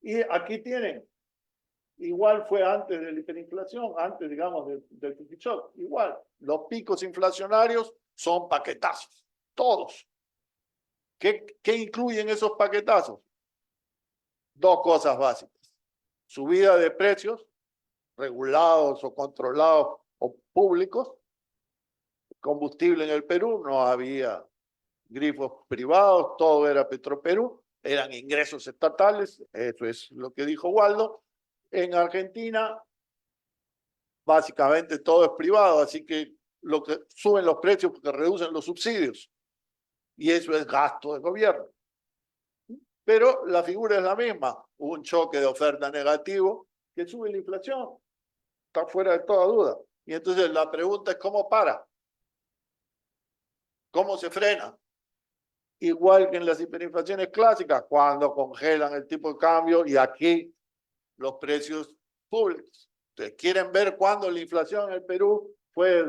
Y aquí tienen, igual fue antes de la hiperinflación, antes, digamos, del shock, igual, los picos inflacionarios son paquetazos, todos. ¿Qué incluyen esos paquetazos? Dos cosas básicas. Subida de precios, regulados o controlados o públicos. Combustible en el Perú, no había grifos privados, todo era Petroperú, eran ingresos estatales, eso es lo que dijo Waldo. En Argentina, básicamente todo es privado, así que lo que suben los precios porque reducen los subsidios. Y eso es gasto del gobierno. Pero la figura es la misma. Hubo un choque de oferta negativo que sube la inflación. Está fuera de toda duda. Y entonces la pregunta es ¿cómo para? ¿Cómo se frena? Igual que en las hiperinflaciones clásicas, cuando congelan el tipo de cambio y aquí los precios públicos. Ustedes quieren ver cuándo la inflación en el Perú fue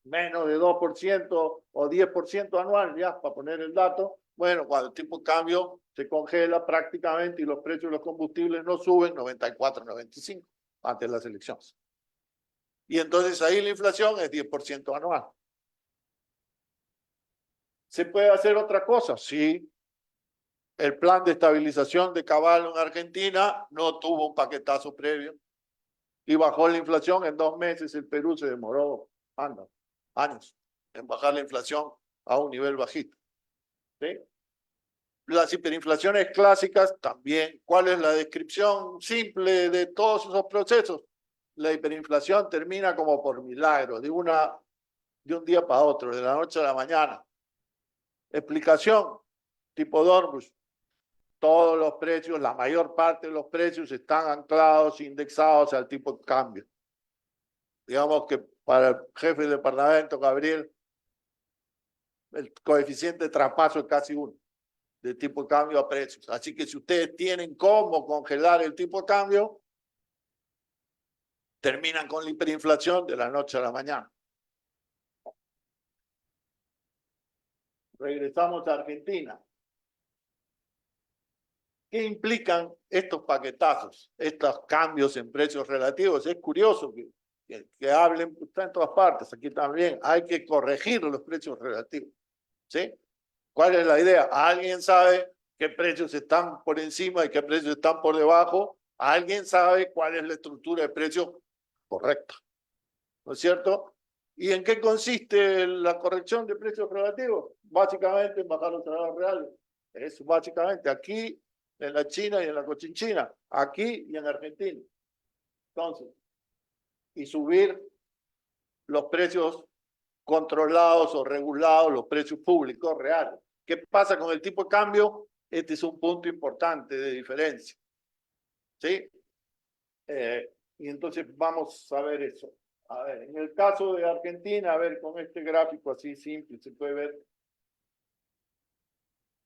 menos de 2% o 10% anual, ya para poner el dato. Bueno, cuando el tipo de cambio se congela prácticamente y los precios de los combustibles no suben, 94, 95, antes de las elecciones. Y entonces ahí la inflación es 10% anual. ¿Se puede hacer otra cosa? Sí. El plan de estabilización de Caballo en Argentina no tuvo un paquetazo previo y bajó la inflación en 2 meses. El Perú se demoró años en bajar la inflación a un nivel bajito. ¿Sí? Las hiperinflaciones clásicas también. ¿Cuál es la descripción simple de todos esos procesos? La hiperinflación termina como por milagro, de un día para otro, de la noche a la mañana. Explicación, tipo Dornbusch. Todos los precios, la mayor parte de los precios están anclados, indexados al tipo de cambio. Digamos que para el jefe del departamento, Gabriel, el coeficiente de traspaso es casi 1, de tipo de cambio a precios. Así que si ustedes tienen cómo congelar el tipo de cambio, terminan con la hiperinflación de la noche a la mañana. Regresamos a Argentina. ¿Qué implican estos paquetazos, estos cambios en precios relativos? Es curioso que hablen, está en todas partes, aquí también, hay que corregir los precios relativos. ¿Sí? ¿Cuál es la idea? ¿Alguien sabe qué precios están por encima y qué precios están por debajo? ¿Alguien sabe cuál es la estructura de precios correcta? ¿No es cierto? ¿Y en qué consiste la corrección de precios relativos? Básicamente en bajar los salarios reales. Es básicamente aquí, en la China y en la Cochinchina, aquí y en Argentina. Entonces, y subir los precios controlados o regulados, los precios públicos reales. ¿Qué pasa con el tipo de cambio? Este es un punto importante de diferencia. ¿Sí? Y entonces vamos a ver eso. A ver, en el caso de Argentina, a ver, con este gráfico así simple, se puede ver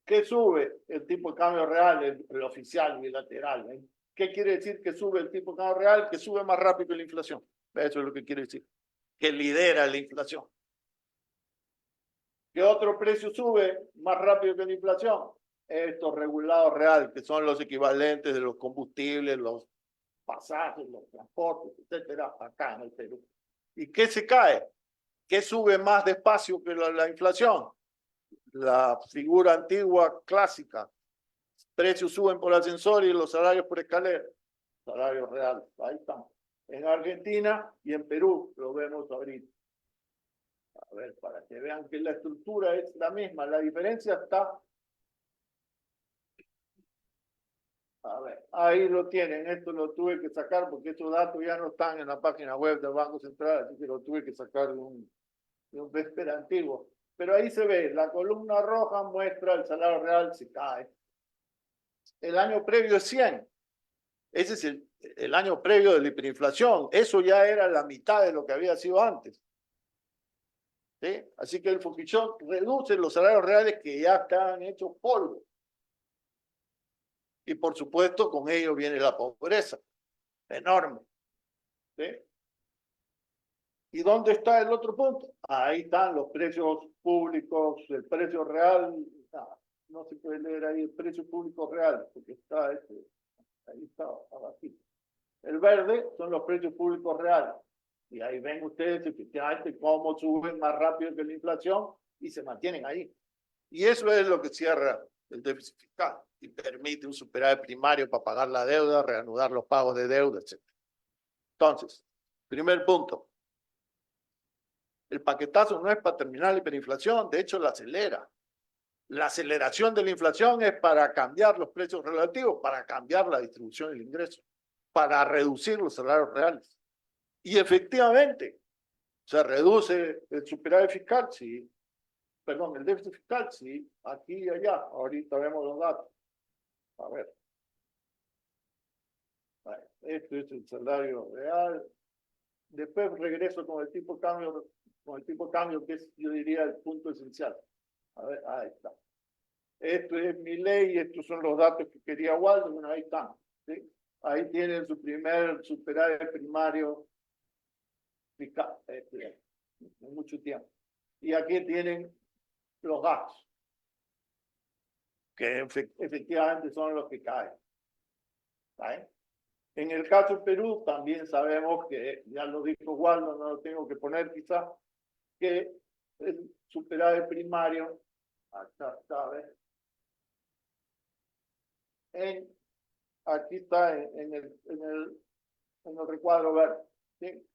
¿qué sube el tipo de cambio real, el oficial bilateral? ¿Qué quiere decir que sube el tipo de cambio real? Que sube más rápido que la inflación. Eso es lo que quiere decir. Que lidera la inflación. ¿Qué otro precio sube más rápido que la inflación? Estos regulados reales, que son los equivalentes de los combustibles, los pasajes, los transportes, etcétera, acá en el Perú. ¿Y qué se cae? ¿Qué sube más despacio que la inflación? La figura antigua clásica. Precios suben por ascensor y los salarios por escalera. Salarios reales. Ahí estamos. En Argentina y en Perú lo vemos ahorita. A ver, para que vean que la estructura es la misma. La diferencia está... A ver, ahí lo tienen. Esto lo tuve que sacar porque estos datos ya no están en la página web del Banco Central, así que lo tuve que sacar de un vesper antiguo. Pero ahí se ve, la columna roja muestra el salario real se cae. El año previo es 100. Ese es el año previo de la hiperinflación. Eso ya era la mitad de lo que había sido antes. ¿Sí? Así que el Fukishok reduce los salarios reales que ya estaban hechos polvo. Y por supuesto, con ello viene la pobreza, enorme. ¿Sí? ¿Y dónde está el otro punto? Ahí están los precios públicos, el precio real. No se puede leer ahí el precio público real, porque está ahí está abajito. El verde son los precios públicos reales. Y ahí ven ustedes efectivamente cómo suben más rápido que la inflación y se mantienen ahí. Y eso es lo que cierra el déficit fiscal y permite un superávit primario para pagar la deuda, reanudar los pagos de deuda, etc. Entonces, primer punto. El paquetazo no es para terminar la hiperinflación, de hecho la acelera. La aceleración de la inflación es para cambiar los precios relativos, para cambiar la distribución del ingreso, para reducir los salarios reales. Y efectivamente, se reduce el superávit fiscal, sí. Perdón, el déficit fiscal, sí, aquí y allá. Ahorita vemos los datos. A ver. Esto es el salario real. Después regreso con el tipo de cambio, que es, yo diría, el punto esencial. A ver, ahí está. Esto es Milei, estos son los datos que quería Waldo, bueno, ahí están. ¿Sí? Ahí tienen su primer superávit primario fiscal, en mucho tiempo. Y aquí tienen los gastos, que efectivamente son los que caen. ¿Saben? En el caso de Perú también sabemos que, ya lo dijo Waldo, no lo tengo que poner quizás, que el superávit primario, acá está, ¿ves? Aquí está en el recuadro verde, ¿sí?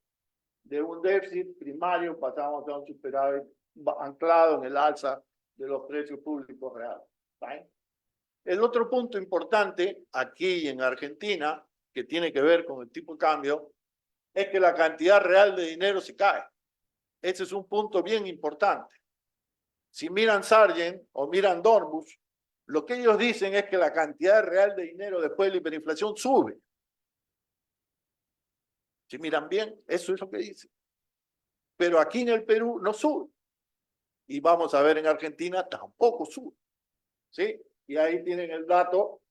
De un déficit primario pasamos a un superávit anclado en el alza de los precios públicos reales. ¿Saben? El otro punto importante aquí en Argentina, que tiene que ver con el tipo de cambio, es que la cantidad real de dinero se cae. Ese es un punto bien importante. Si miran Sargent o miran Dornbusch, lo que ellos dicen es que la cantidad real de dinero después de la hiperinflación sube. Si miran bien, eso es lo que dicen. Pero aquí en el Perú no sube. Y vamos a ver en Argentina tampoco sube. ¿Sí? Y ahí tienen el dato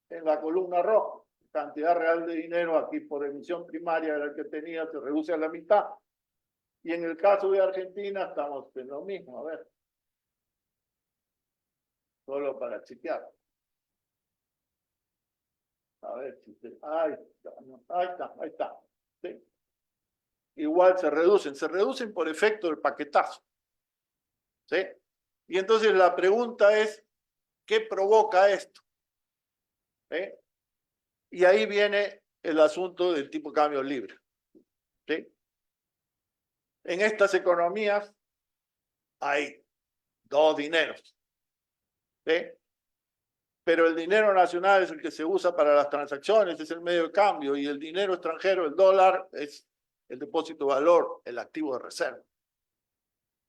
en la columna roja. Cantidad real de dinero aquí por emisión primaria era el que tenía, se reduce a la mitad. Y en el caso de Argentina estamos en lo mismo. A ver. Solo para chequear. A ver si ahí está, no, ahí está. ¿Sí? Igual se reducen por efecto del paquetazo. ¿Sí? Y entonces la pregunta es, ¿qué provoca esto? ¿Sí? Y ahí viene el asunto del tipo de cambio libre. ¿Sí? En estas economías hay dos dineros. ¿Sí? Pero el dinero nacional es el que se usa para las transacciones, es el medio de cambio, y el dinero extranjero, el dólar, es el depósito de valor, el activo de reserva.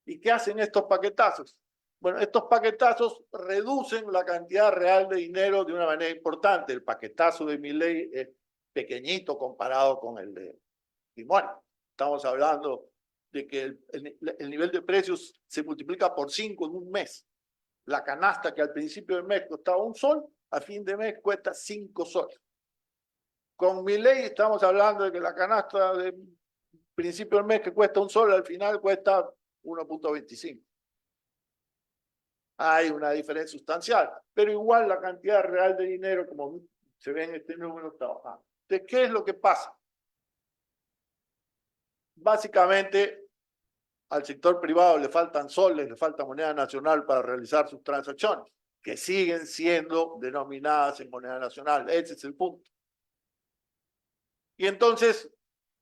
¿Y qué hacen estos paquetazos? Bueno, estos paquetazos reducen la cantidad real de dinero de una manera importante. El paquetazo de Milei es pequeñito comparado con el de Simón. Estamos hablando de que el nivel de precios se multiplica por 5 en un mes. La canasta que al principio del mes costaba $1, a fin de mes cuesta $5. Con Milei estamos hablando de que la canasta de principio del mes que cuesta $1, al final cuesta 1.25. Hay una diferencia sustancial, pero igual la cantidad real de dinero, como se ve en este número, está bajando. Entonces, ¿qué es lo que pasa? Básicamente, al sector privado le faltan soles, le falta moneda nacional para realizar sus transacciones, que siguen siendo denominadas en moneda nacional. Ese es el punto. Y entonces,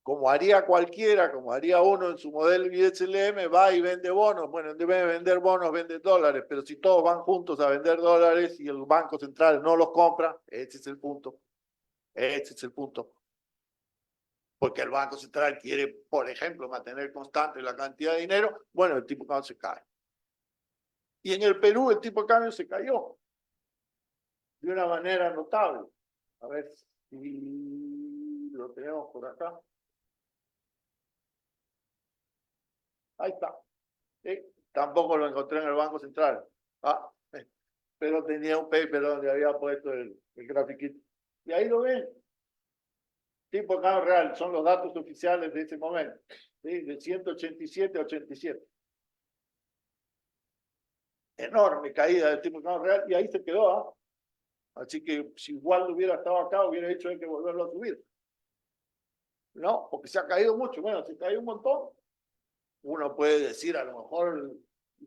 como haría cualquiera, como haría uno en su modelo ISLM, va y vende bonos. Bueno, en vez de vender bonos, vende dólares, pero si todos van juntos a vender dólares y el Banco Central no los compra, ese es el punto. Ese es el punto. Porque el Banco Central quiere, por ejemplo, mantener constante la cantidad de dinero, bueno, el tipo de cambio se cae. Y en el Perú el tipo de cambio se cayó de una manera notable. A ver Y lo tenemos por acá. Ahí está. Tampoco lo encontré en el Banco Central. Pero tenía un paper donde había puesto el grafiquito. Y ahí lo ven. Tipo de cambio real, son los datos oficiales de ese momento. ¿Sí? De 187 a 87. Enorme caída del tipo de cambio real y ahí se quedó. Así que si igual hubiera estado acá, hubiera hecho que volverlo a subir. No, porque se ha caído mucho. Bueno, se cayó un montón. Uno puede decir, a lo mejor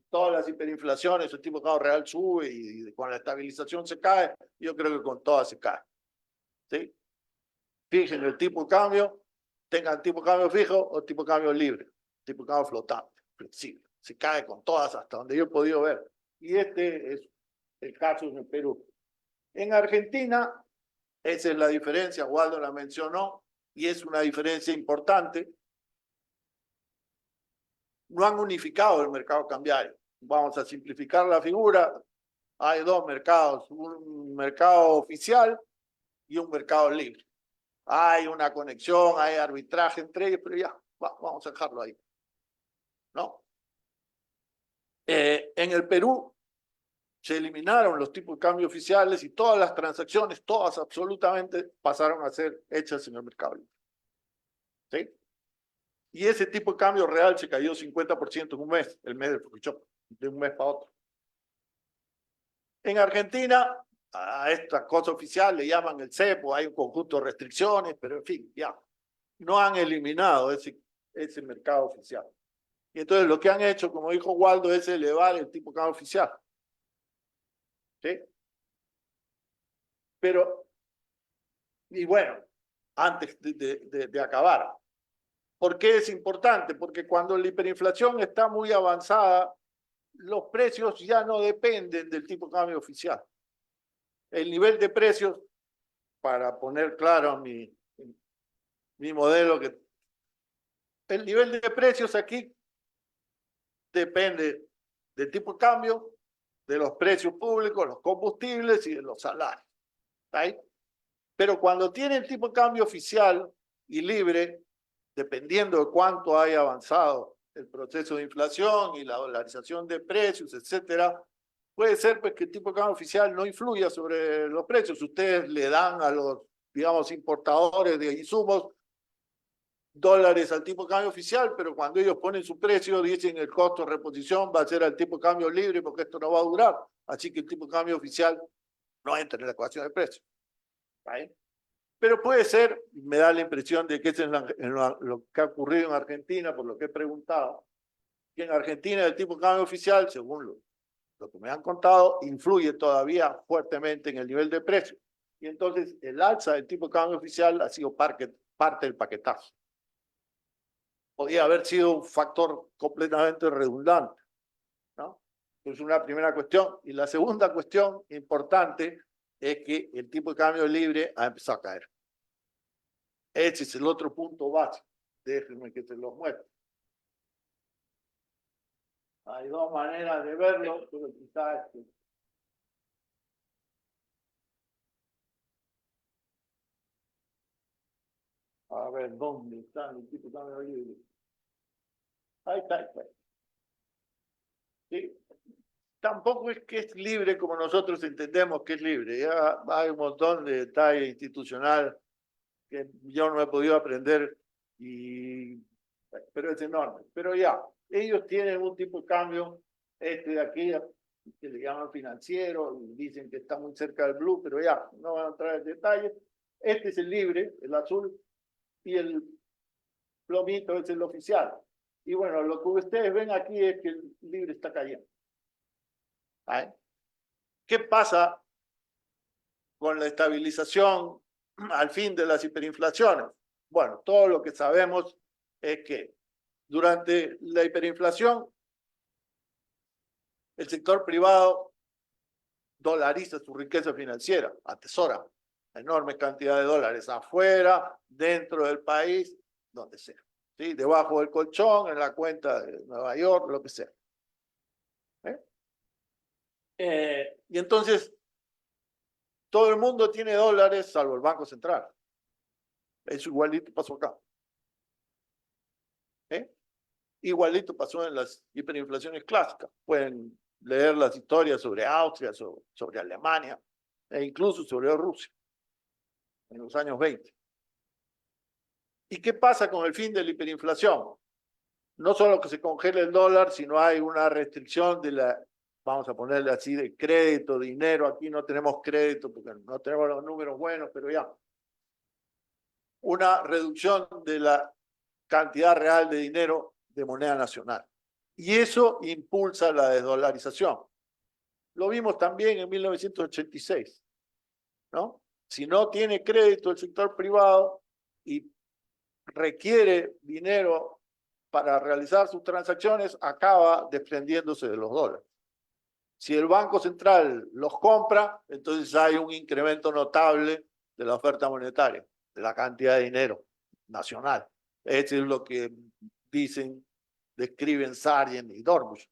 todas las hiperinflaciones, el tipo de cambio real sube y con la estabilización se cae. Yo creo que con todas se cae. ¿Sí? Fíjense el tipo de cambio, tengan tipo de cambio fijo o tipo de cambio libre, tipo de cambio flotante, flexible. Se cae con todas hasta donde yo he podido ver. Y este es el caso en el Perú. En Argentina, esa es la diferencia, Waldo la mencionó, y es una diferencia importante. No han unificado el mercado cambiario. Vamos a simplificar la figura. Hay dos mercados, un mercado oficial y un mercado libre. Hay una conexión, hay arbitraje entre ellos, pero ya, vamos a dejarlo ahí. ¿No? En el Perú se eliminaron los tipos de cambio oficiales y todas las transacciones, todas absolutamente, pasaron a ser hechas en el mercado libre. ¿Sí? Y ese tipo de cambio real se cayó 50% en un mes, el mes del Fujimori, de un mes para otro. En Argentina, a esta cosa oficial le llaman el cepo, hay un conjunto de restricciones, pero en fin, ya, no han eliminado ese mercado oficial. Y entonces lo que han hecho, como dijo Waldo, es elevar el tipo de cambio oficial. ¿Sí? Pero, y bueno, antes de acabar, ¿por qué es importante? Porque cuando la hiperinflación está muy avanzada, los precios ya no dependen del tipo de cambio oficial. El nivel de precios, para poner claro mi modelo, el nivel de precios aquí depende del tipo de cambio, de los precios públicos, los combustibles y de los salarios. ¿Right? Pero cuando tienen tipo de cambio oficial y libre, dependiendo de cuánto haya avanzado el proceso de inflación y la dolarización de precios, etcétera, puede ser pues, que el tipo de cambio oficial no influya sobre los precios. Ustedes le dan a los, digamos, importadores de insumos dólares al tipo de cambio oficial, pero cuando ellos ponen su precio, dicen el costo de reposición va a ser al tipo de cambio libre porque esto no va a durar. Así que el tipo de cambio oficial no entra en la ecuación de precios. ¿Right? Pero puede ser, me da la impresión de que eso es lo que ha ocurrido en Argentina, por lo que he preguntado, que en Argentina el tipo de cambio oficial, según lo que me han contado, influye todavía fuertemente en el nivel de precio. Y entonces el alza del tipo de cambio oficial ha sido parte del paquetazo. Podría haber sido un factor completamente redundante, ¿no? Es una primera cuestión. Y la segunda cuestión importante es que el tipo de cambio libre ha empezado a caer. Ese es el otro punto básico. Déjenme que se los muestre. Hay dos maneras de verlo, pero quizás a ver, ¿dónde está el tipo de cambio libre? Ahí está. ¿Sí? Tampoco es que es libre como nosotros entendemos que es libre. Ya hay un montón de detalle institucional que yo no he podido aprender, pero es enorme. Pero ya, ellos tienen un tipo de cambio, este de aquí, que le llaman financiero, y dicen que está muy cerca del blue, pero ya, no van a entrar en detalle. Este es el libre, el azul, y el plomito es el oficial. Y bueno, lo que ustedes ven aquí es que el libre está cayendo. ¿Ay? ¿Qué pasa con la estabilización al fin de las hiperinflaciones? Bueno, todo lo que sabemos es que durante la hiperinflación el sector privado dolariza su riqueza financiera, atesora enorme cantidad de dólares afuera, dentro del país, donde sea. ¿Sí? Debajo del colchón, en la cuenta de Nueva York, lo que sea. Y entonces, Todo el mundo tiene dólares salvo el Banco Central. Eso igualito pasó acá. Igualito pasó en las hiperinflaciones clásicas. Pueden leer las historias sobre Austria, sobre Alemania e incluso sobre Rusia en los años 20. ¿Y qué pasa con el fin de la hiperinflación? No solo que se congele el dólar, sino hay una restricción de la, vamos a ponerle así, de crédito, dinero. Aquí no tenemos crédito porque no tenemos los números buenos, pero ya. Una reducción de la cantidad real de dinero de moneda nacional. Y eso impulsa la desdolarización. Lo vimos también en 1986, ¿no? Si no tiene crédito el sector privado y requiere dinero para realizar sus transacciones, acaba desprendiéndose de los dólares. Si el Banco Central los compra, entonces hay un incremento notable de la oferta monetaria, de la cantidad de dinero nacional. Eso es lo que dicen, describen Sargent y Dormuth.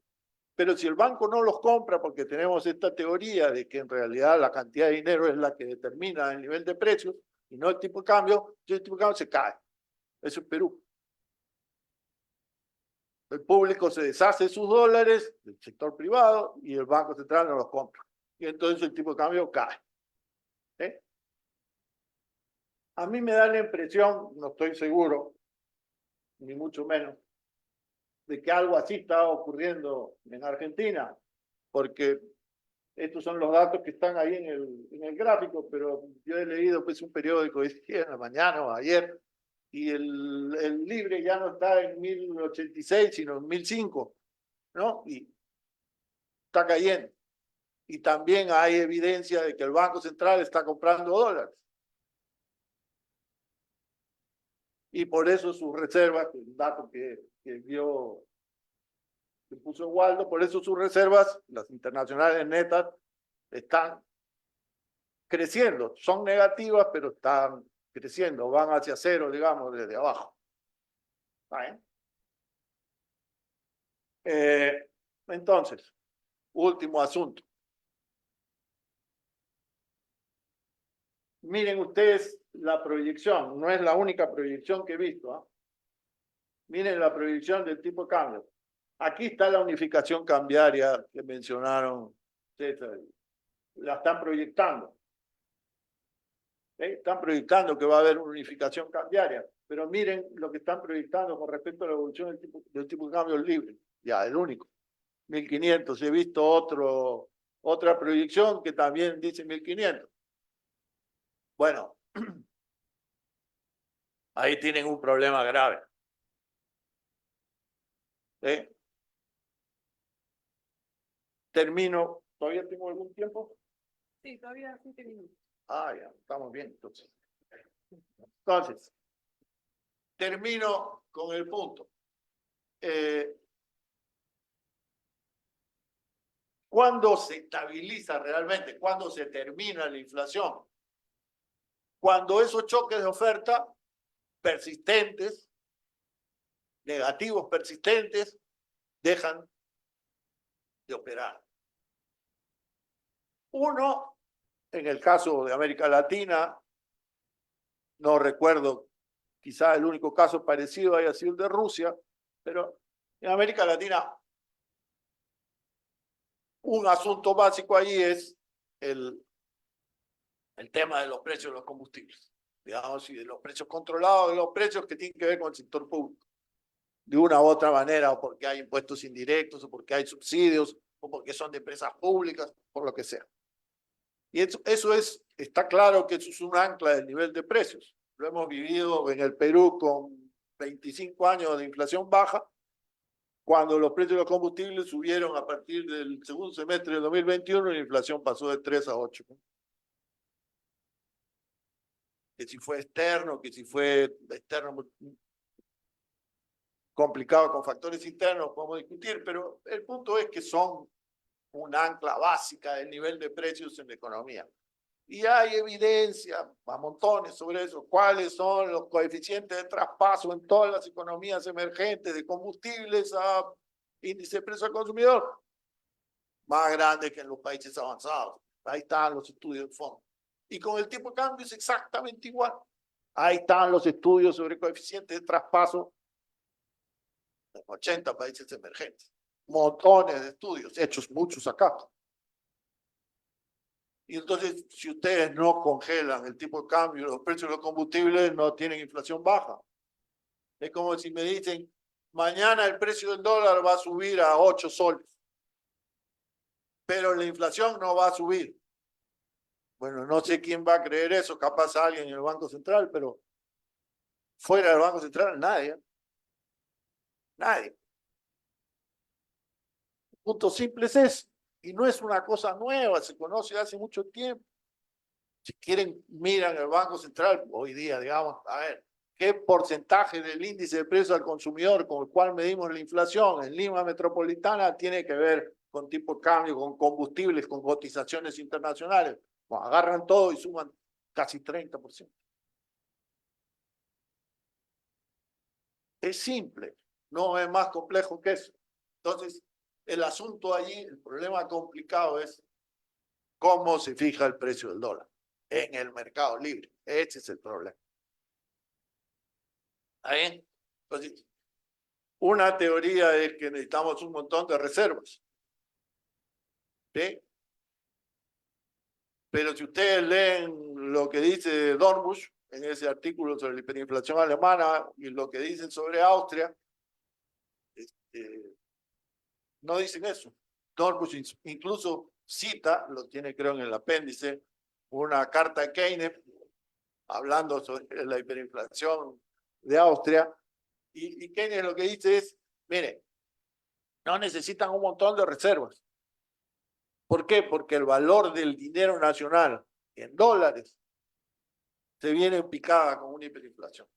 Pero si el banco no los compra, porque tenemos esta teoría de que en realidad la cantidad de dinero es la que determina el nivel de precios y no el tipo de cambio, el tipo de cambio se cae. Eso es Perú. El público se deshace de sus dólares, del sector privado, y el Banco Central no los compra. Y entonces el tipo de cambio cae. A mí me da la impresión, no estoy seguro, ni mucho menos, de que algo así está ocurriendo en Argentina, porque estos son los datos que están ahí en el gráfico, pero yo he leído pues un periódico de en la mañana o ayer, y el Libre ya no está en 1086, sino en 1005, ¿no? Y está cayendo. Y también hay evidencia de que el Banco Central está comprando dólares. Y por eso sus reservas, el dato que puso Waldo, por eso sus reservas, las internacionales netas, están creciendo. Son negativas, pero están creciendo, van hacia cero, digamos, desde abajo. ¿Vale? Entonces, último asunto. Miren ustedes la proyección, no es la única proyección que he visto. ¿Eh? Miren la proyección del tipo de cambio. Aquí está la unificación cambiaria que mencionaron. La están proyectando. Están proyectando que va a haber una unificación cambiaria, pero miren lo que están proyectando con respecto a la evolución del tipo de cambio libre. Ya, el único. 1500. He visto otra proyección que también dice 1500. Bueno, ahí tienen un problema grave. Termino. ¿Todavía tengo algún tiempo? Sí, todavía 7 minutos. Ah, ya, estamos bien, entonces. Entonces, termino con el punto. ¿Cuándo se estabiliza realmente? ¿Cuándo se termina la inflación? Cuando esos choques de oferta persistentes, negativos persistentes, dejan de operar. Uno, en el caso de América Latina, no recuerdo, quizá el único caso parecido haya sido el de Rusia, pero en América Latina un asunto básico ahí es el tema de los precios de los combustibles, digamos, y de los precios controlados, de los precios que tienen que ver con el sector público, de una u otra manera, o porque hay impuestos indirectos, o porque hay subsidios, o porque son de empresas públicas, por lo que sea. Y eso está claro que eso es un ancla del nivel de precios. Lo hemos vivido en el Perú con 25 años de inflación baja, cuando los precios de los combustibles subieron a partir del segundo semestre de 2021, la inflación pasó de 3 a 8. Que si fue externo complicado con factores internos, podemos discutir, pero el punto es que son un ancla básica del nivel de precios en la economía. Y hay evidencia a montones sobre eso. ¿Cuáles son los coeficientes de traspaso en todas las economías emergentes de combustibles a índice de precio al consumidor? Más grande que en los países avanzados. Ahí están los estudios de fondo. Y con el tipo de cambio es exactamente igual. Ahí están los estudios sobre coeficientes de traspaso en 80 países emergentes. Montones de estudios, hechos muchos acá. Y entonces, si ustedes no congelan el tipo de cambio, los precios de los combustibles no tienen inflación baja. Es como si me dicen, mañana el precio del dólar va a subir a 8 soles, pero la inflación no va a subir. Bueno, no sé quién va a creer eso, capaz alguien en el Banco Central, pero fuera del Banco Central nadie. Nadie. El punto simple es ese. Y no es una cosa nueva, se conoce hace mucho tiempo. Si quieren, miran el Banco Central hoy día, digamos, a ver, ¿qué porcentaje del índice de precios al consumidor con el cual medimos la inflación en Lima Metropolitana tiene que ver con tipo de cambio, con combustibles, con cotizaciones internacionales? Bueno, agarran todo y suman casi 30%. Es simple, no es más complejo que eso. Entonces, el asunto allí, el problema complicado es cómo se fija el precio del dólar en el mercado libre. Ese es el problema. ¿Ahí? Entonces, una teoría es que necesitamos un montón de reservas. ¿Sí? Pero si ustedes leen lo que dice Dornbusch en ese artículo sobre la hiperinflación alemana y lo que dicen sobre Austria, no dicen eso. Dornbusch incluso cita, lo tiene creo en el apéndice, una carta de Keynes hablando sobre la hiperinflación de Austria, y Keynes lo que dice es, mire, no necesitan un montón de reservas. ¿Por qué? Porque el valor del dinero nacional en dólares se viene en picada con una hiperinflación.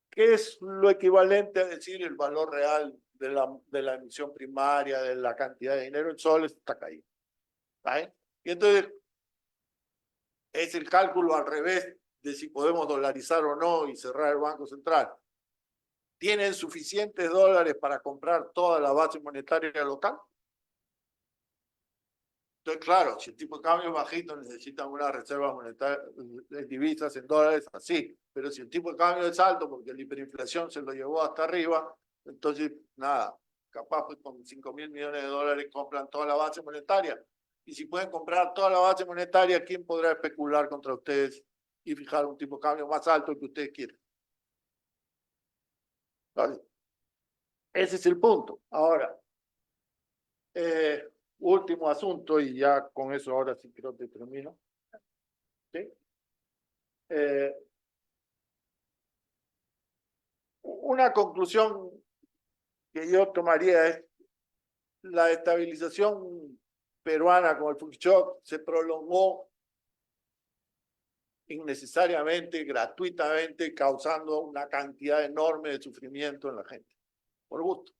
¿Qué es lo equivalente a decir el valor real de la emisión primaria, de la cantidad de dinero en soles? Está caído. ¿Vale? Y entonces, es el cálculo al revés de si podemos dolarizar o no y cerrar el Banco Central. ¿Tienen suficientes dólares para comprar toda la base monetaria local? Entonces, claro, si el tipo de cambio es bajito, necesitan una reserva monetaria de divisas en dólares, así. Pero si el tipo de cambio es alto, porque la hiperinflación se lo llevó hasta arriba, entonces, nada, capaz pues con 5.000 millones de dólares compran toda la base monetaria. Y si pueden comprar toda la base monetaria, ¿quién podrá especular contra ustedes y fijar un tipo de cambio más alto que ustedes quieren? ¿Vale? Ese es el punto. Ahora, último asunto, y ya con eso ahora sí creo que termino. ¿Sí? Una conclusión que yo tomaría es la estabilización peruana con el Fujimori se prolongó innecesariamente, gratuitamente, causando una cantidad enorme de sufrimiento en la gente, por gusto.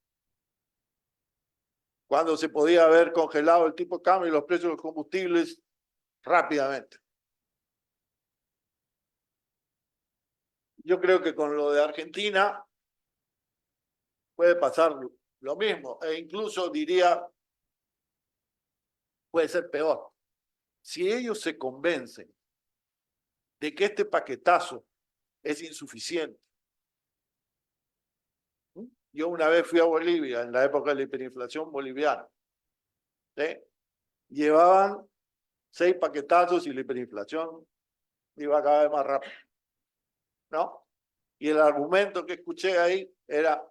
Cuando se podía haber congelado el tipo de cambio y los precios de los combustibles rápidamente. Yo creo que con lo de Argentina puede pasar lo mismo, e incluso diría, puede ser peor. Si ellos se convencen de que este paquetazo es insuficiente. Yo una vez fui a Bolivia, en la época de la hiperinflación boliviana. ¿Sí? Llevaban 6 paquetazos y la hiperinflación iba cada vez más rápido. ¿No? Y el argumento que escuché ahí era,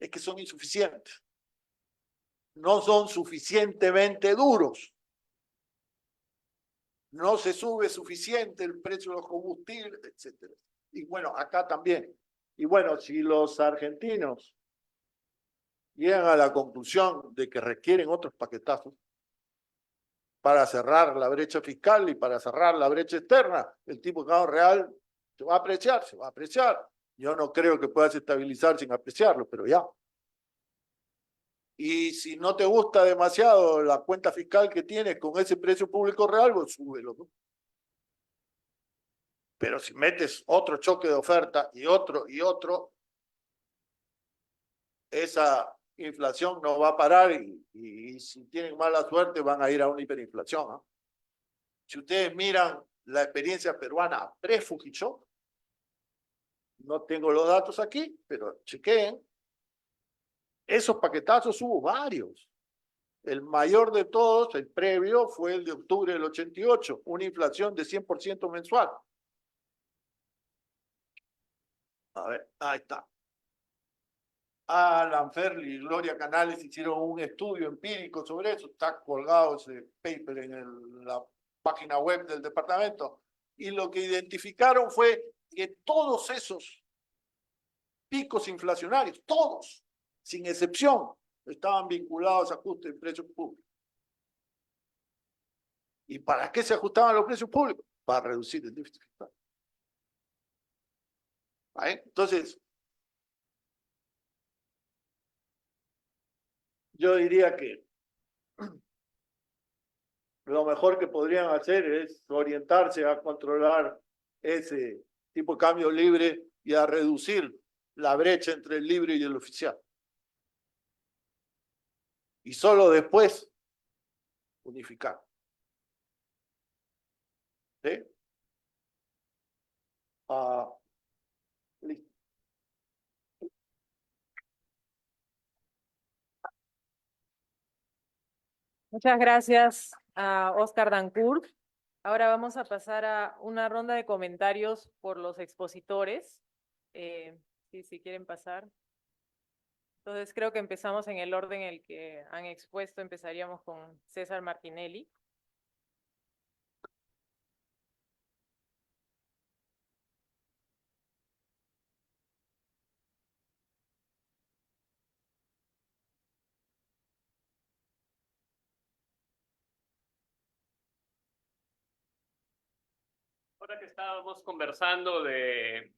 es que son insuficientes. No son suficientemente duros. No se sube suficiente el precio de los combustibles, etc. Y bueno, acá también. Y bueno, si los argentinos llegan a la conclusión de que requieren otros paquetazos para cerrar la brecha fiscal y para cerrar la brecha externa, el tipo de cambio real se va a apreciar, se va a apreciar. Yo no creo que puedas estabilizar sin apreciarlo, pero ya. Y si no te gusta demasiado la cuenta fiscal que tienes con ese precio público real, pues súbelo, ¿no? Pero si metes otro choque de oferta y otro, esa inflación no va a parar y si tienen mala suerte van a ir a una hiperinflación, ¿no? Si ustedes miran la experiencia peruana pre-Fujimori, no tengo los datos aquí, pero chequeen, esos paquetazos hubo varios. El mayor de todos, el previo, fue el de octubre del 88, una inflación de 100% mensual. A ver, ahí está. Alan Ferli y Gloria Canales hicieron un estudio empírico sobre eso, está colgado ese paper en la página web del departamento, y lo que identificaron fue que todos esos picos inflacionarios, todos, sin excepción, estaban vinculados a ajustes de precios públicos. ¿Y para qué se ajustaban los precios públicos? Para reducir el déficit fiscal. ¿Vale? Entonces, yo diría que lo mejor que podrían hacer es orientarse a controlar ese tipo de cambio libre y a reducir la brecha entre el libre y el oficial. Y solo después unificar. ¿Sí? Listo. Muchas gracias a Oscar Dancourt. Ahora vamos a pasar a una ronda de comentarios por los expositores. Si quieren pasar. Entonces creo que empezamos en el orden en el que han expuesto. Empezaríamos con César Martinelli. Ahora que estábamos conversando de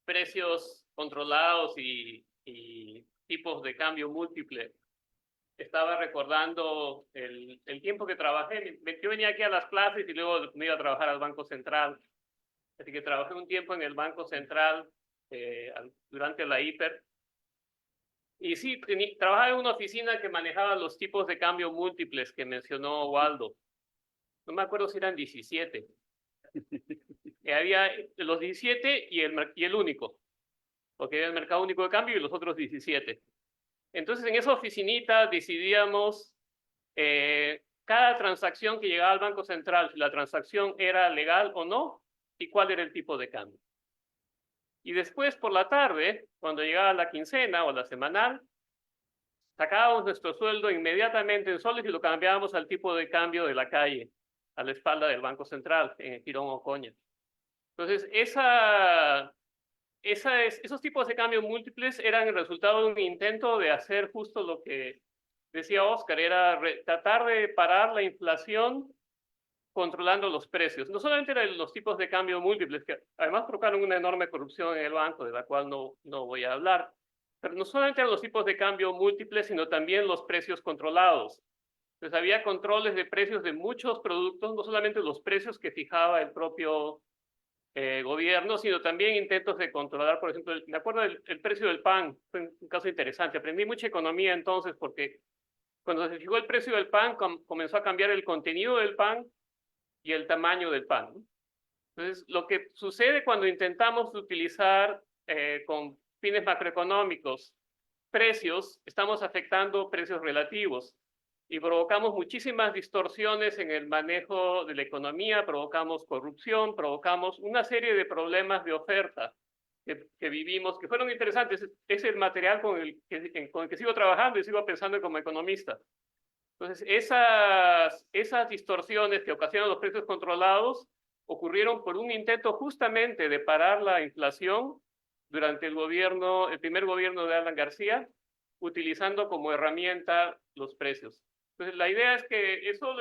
precios controlados y tipos de cambio múltiple, estaba recordando el tiempo que trabajé. Yo venía aquí a las clases y luego me iba a trabajar al Banco Central. Así que trabajé un tiempo en el Banco Central durante la hiper. Y sí, trabajaba en una oficina que manejaba los tipos de cambio múltiples que mencionó Waldo. No me acuerdo si eran 17. Había los 17 y el único, porque había el mercado único de cambio y los otros 17. Entonces, en esa oficinita decidíamos cada transacción que llegaba al Banco Central, si la transacción era legal o no, y cuál era el tipo de cambio. Y después, por la tarde, cuando llegaba la quincena o la semanal, sacábamos nuestro sueldo inmediatamente en soles y lo cambiábamos al tipo de cambio de la calle, a la espalda del Banco Central, en el Girón Ocoña. Entonces, esos tipos de cambio múltiples eran el resultado de un intento de hacer justo lo que decía Oscar, era tratar de parar la inflación controlando los precios. No solamente eran los tipos de cambio múltiples, que además provocaron una enorme corrupción en el banco, de la cual no voy a hablar, pero no solamente eran los tipos de cambio múltiples, sino también los precios controlados. Entonces había controles de precios de muchos productos, no solamente los precios que fijaba el propio gobierno, sino también intentos de controlar, por ejemplo, me acuerdo el precio del pan, fue un caso interesante. Aprendí mucha economía entonces, porque cuando se fijó el precio del pan, comenzó a cambiar el contenido del pan y el tamaño del pan. Entonces, lo que sucede cuando intentamos utilizar con fines macroeconómicos precios, estamos afectando precios relativos y provocamos muchísimas distorsiones en el manejo de la economía, provocamos corrupción, provocamos una serie de problemas de oferta que vivimos, que fueron interesantes. Es el material con el que sigo trabajando y sigo pensando como economista. Entonces, esas distorsiones que ocasionan los precios controlados ocurrieron por un intento justamente de parar la inflación durante el primer gobierno de Alan García, utilizando como herramienta los precios. Entonces, la idea es que eso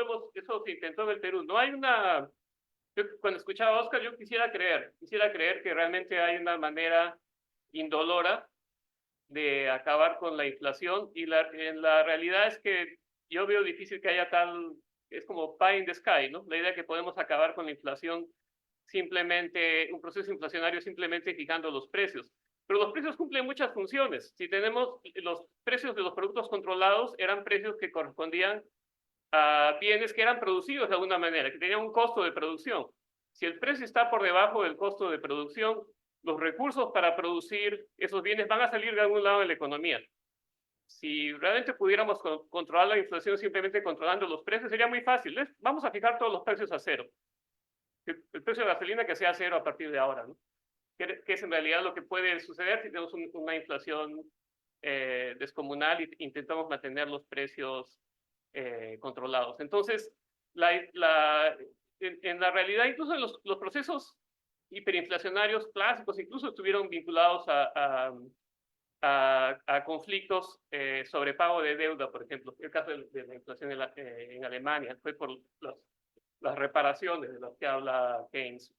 se intentó en el Perú. No hay cuando escuchaba a Oscar, yo quisiera creer que realmente hay una manera indolora de acabar con la inflación, y en la realidad es que yo veo difícil que haya es como pie in the sky, ¿no? La idea que podemos acabar con la inflación simplemente, un proceso inflacionario simplemente fijando los precios. Pero los precios cumplen muchas funciones. Si tenemos los precios de los productos controlados, eran precios que correspondían a bienes que eran producidos de alguna manera, que tenían un costo de producción. Si el precio está por debajo del costo de producción, los recursos para producir esos bienes van a salir de algún lado de la economía. Si realmente pudiéramos controlar la inflación simplemente controlando los precios, sería muy fácil. Vamos a fijar todos los precios a cero. El precio de gasolina que sea cero a partir de ahora, ¿no? Que es en realidad lo que puede suceder si tenemos una inflación descomunal y intentamos mantener los precios controlados. Entonces, en la realidad, incluso los procesos hiperinflacionarios clásicos incluso estuvieron vinculados a conflictos sobre pago de deuda, por ejemplo. El caso de la inflación en Alemania fue por las reparaciones de las que habla Keynes.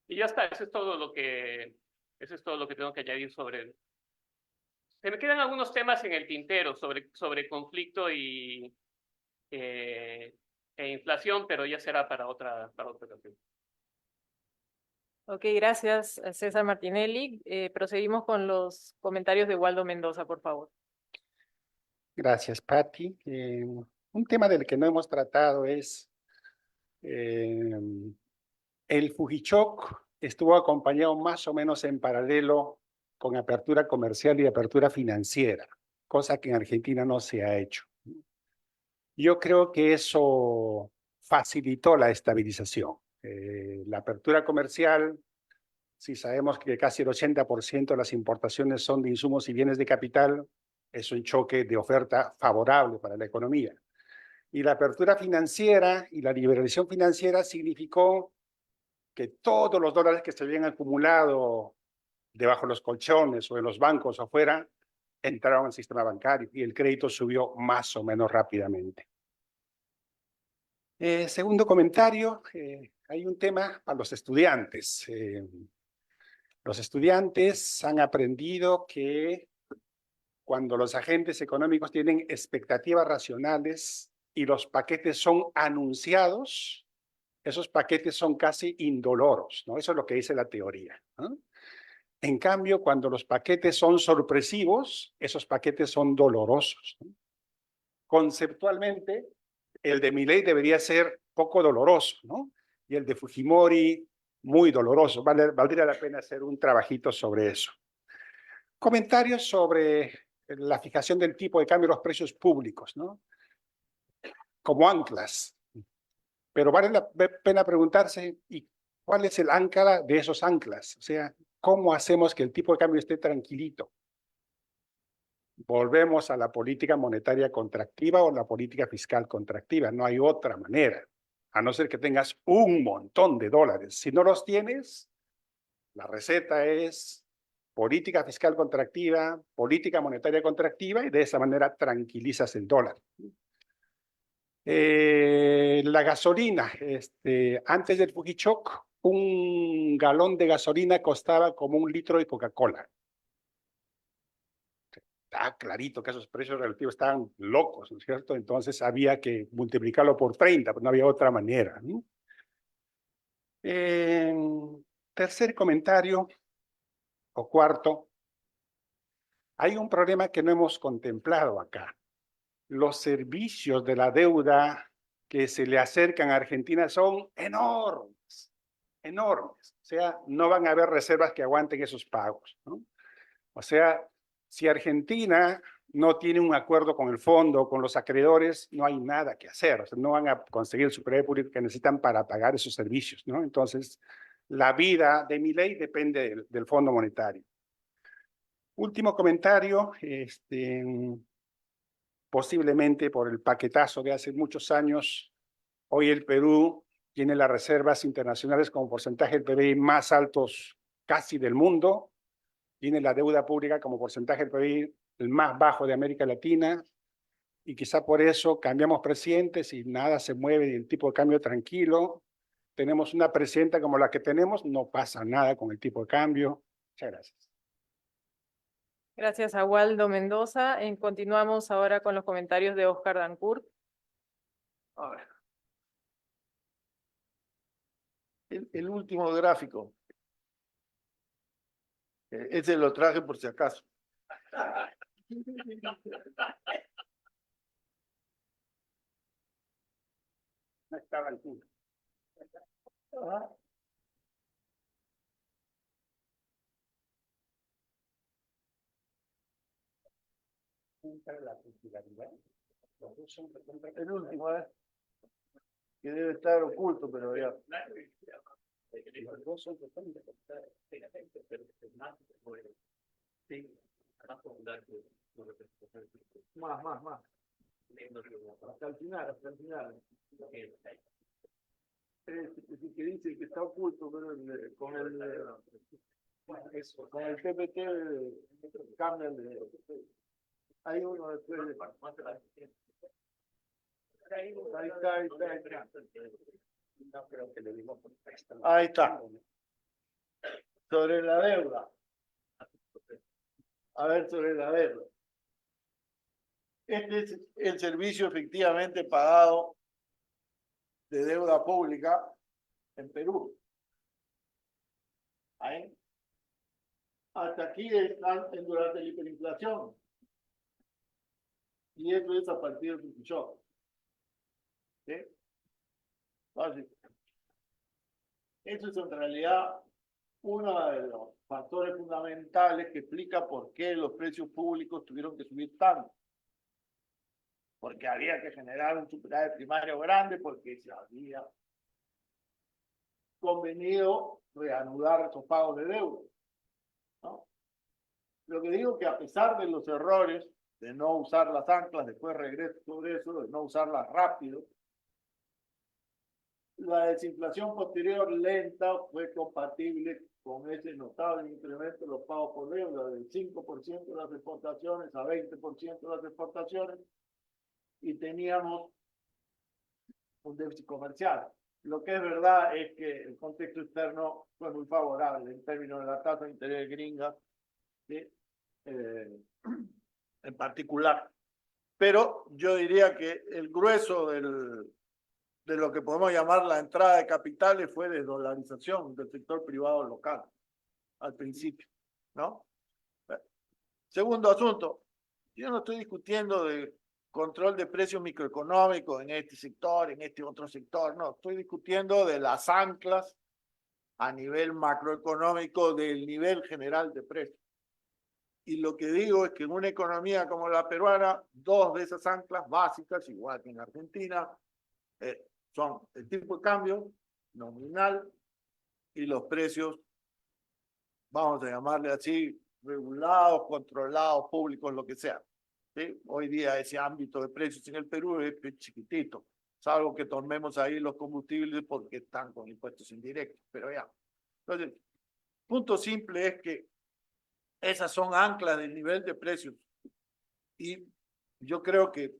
Y ya está, eso es todo lo que tengo que añadir sobre. Se me quedan algunos temas en el tintero sobre conflicto e inflación, pero ya será para otra ocasión. Ok, gracias, César Martinelli. Proseguimos con los comentarios de Waldo Mendoza, por favor. Gracias, Patti. Un tema del que no hemos tratado es el Fujichoc estuvo acompañado más o menos en paralelo con apertura comercial y apertura financiera, cosa que en Argentina no se ha hecho. Yo creo que eso facilitó la estabilización. La apertura comercial, si sabemos que casi el 80% de las importaciones son de insumos y bienes de capital, es un choque de oferta favorable para la economía. Y la apertura financiera y la liberalización financiera significó que todos los dólares que se habían acumulado debajo de los colchones o en los bancos afuera entraron al sistema bancario y el crédito subió más o menos rápidamente. Segundo comentario, hay un tema para los estudiantes. Los estudiantes han aprendido que cuando los agentes económicos tienen expectativas racionales y los paquetes son anunciados, esos paquetes son casi indoloros, ¿no? Eso es lo que dice la teoría, ¿no? En cambio, cuando los paquetes son sorpresivos, esos paquetes son dolorosos, ¿no? Conceptualmente, el de Milei debería ser poco doloroso, ¿no? Y el de Fujimori muy doloroso. Valdría la pena hacer un trabajito sobre eso. Comentarios sobre la fijación del tipo de cambio de los precios públicos, ¿no? Como anclas. Pero vale la pena preguntarse, ¿y cuál es el ancla de esos anclas? O sea, ¿cómo hacemos que el tipo de cambio esté tranquilito? Volvemos a la política monetaria contractiva o la política fiscal contractiva. No hay otra manera, a no ser que tengas un montón de dólares. Si no los tienes, la receta es política fiscal contractiva, política monetaria contractiva, y de esa manera tranquilizas el dólar. La gasolina, antes del Fujichoc, un galón de gasolina costaba como 1 litro de Coca-Cola. Está clarito que esos precios relativos estaban locos, ¿no es cierto? Entonces había que multiplicarlo por 30, pues no había otra manera, ¿no? Tercer comentario, o cuarto, hay un problema que no hemos contemplado acá. Los servicios de la deuda que se le acercan a Argentina son enormes, enormes. O sea, no van a haber reservas que aguanten esos pagos, ¿no? O sea, si Argentina no tiene un acuerdo con el fondo, con los acreedores, no hay nada que hacer. O sea, no van a conseguir el superávit público que necesitan para pagar esos servicios, ¿no? Entonces, la vida de Milei depende del Fondo Monetario. Último comentario, posiblemente por el paquetazo de hace muchos años, hoy el Perú tiene las reservas internacionales como porcentaje del PBI más altos casi del mundo, tiene la deuda pública como porcentaje del PBI el más bajo de América Latina, y quizá por eso cambiamos presidentes y nada se mueve y el tipo de cambio tranquilo. Tenemos una presidenta como la que tenemos, no pasa nada con el tipo de cambio. Muchas gracias. Gracias a Waldo Mendoza. Continuamos ahora con los comentarios de Oscar Dancourt. A ver. El último gráfico. Ese lo traje por si acaso. No estaba el punto. Ajá. La titularidad. Los dos son recontra- El último, que debe estar oculto, pero ya. Los dos son recontra- Más. Hasta el final, hasta el final. Que dice que está oculto, pero con el PPT cambian de. Hay uno después de. Ahí está. No creo que le dimos por esta. Ahí está. Sobre la deuda. A ver, sobre la deuda. Este es el servicio efectivamente pagado de deuda pública en Perú. Ahí. Hasta aquí están durante la hiperinflación. Y eso es a partir del shock. ¿Sí? Fácil. Eso es en realidad uno de los factores fundamentales que explica por qué los precios públicos tuvieron que subir tanto. Porque había que generar un superávit primario grande, porque se había convenido reanudar esos pagos de deuda, ¿no? Lo que digo que a pesar de los errores de no usar las anclas, después regreso sobre eso, de no usarlas rápido, la desinflación posterior lenta fue compatible con ese notable incremento de los pagos por deuda, del 5% de las exportaciones a 20% de las exportaciones, y teníamos un déficit comercial. Lo que es verdad es que el contexto externo fue muy favorable en términos de la tasa de interés gringa, ¿sí? En particular. Pero yo diría que el grueso de lo que podemos llamar la entrada de capitales fue desdolarización del sector privado local al principio, ¿no? Segundo asunto, yo no estoy discutiendo de control de precios microeconómicos en este sector, en este otro sector, no, estoy discutiendo de las anclas a nivel macroeconómico del nivel general de precios. Y lo que digo es que en una economía como la peruana, dos de esas anclas básicas, igual que en Argentina, son el tipo de cambio nominal y los precios, vamos a llamarle así, regulados, controlados, públicos, lo que sea. ¿Sí? Hoy día ese ámbito de precios en el Perú es chiquitito, salvo que tomemos ahí los combustibles porque están con impuestos indirectos, pero ya. Entonces, punto simple es que esas son anclas del nivel de precios y yo creo que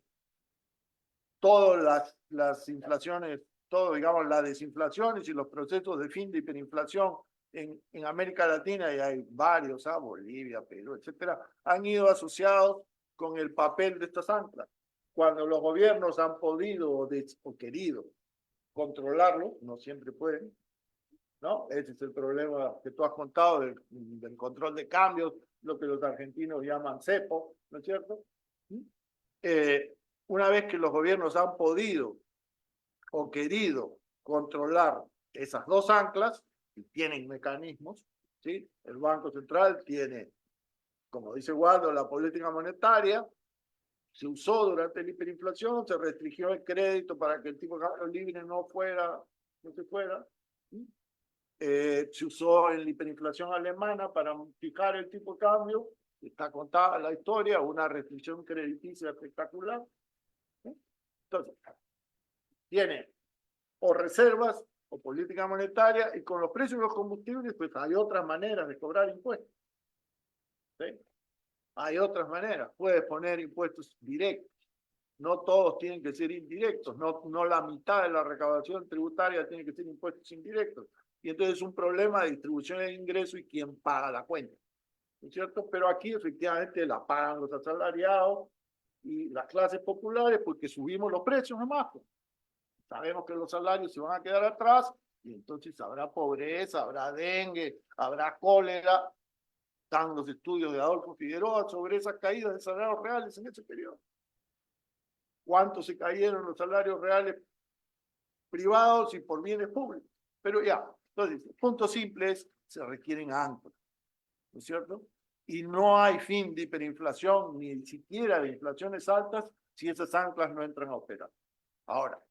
todas las inflaciones, todo, digamos, las desinflaciones y los procesos de fin de hiperinflación en América Latina, y hay varios, Bolivia, Perú, etcétera, han ido asociados con el papel de estas anclas. Cuando los gobiernos han podido o querido controlarlo, no siempre pueden, ¿no? Ese es el problema que tú has contado del control de cambios, lo que los argentinos llaman cepo, ¿no es cierto? Una vez que los gobiernos han podido o querido controlar esas dos anclas, y tienen mecanismos, ¿sí? El Banco Central tiene, como dice Waldo, la política monetaria, se usó durante la hiperinflación, se restringió el crédito para que el tipo de cambio libre no se fuera. ¿Sí? Se usó en la hiperinflación alemana para fijar el tipo de cambio, está contada la historia, una restricción crediticia espectacular. ¿Sí? Entonces, tiene o reservas o política monetaria, y con los precios de los combustibles, pues hay otras maneras de cobrar impuestos. ¿Sí? Hay otras maneras. Puedes poner impuestos directos. No todos tienen que ser indirectos. No la mitad de la recaudación tributaria tiene que ser impuestos indirectos. Y entonces es un problema de distribución de ingresos y quién paga la cuenta. ¿No es cierto? Pero aquí efectivamente la pagan los asalariados y las clases populares porque subimos los precios nomás. Sabemos que los salarios se van a quedar atrás y entonces habrá pobreza, habrá dengue, habrá cólera. Están los estudios de Adolfo Figueroa sobre esas caídas de salarios reales en ese periodo. ¿Cuánto se cayeron los salarios reales privados y por bienes públicos. Pero ya, entonces, el punto simple es, se requieren anclas, ¿no es cierto? Y no hay fin de hiperinflación, ni siquiera de inflaciones altas, si esas anclas no entran a operar. Ahora,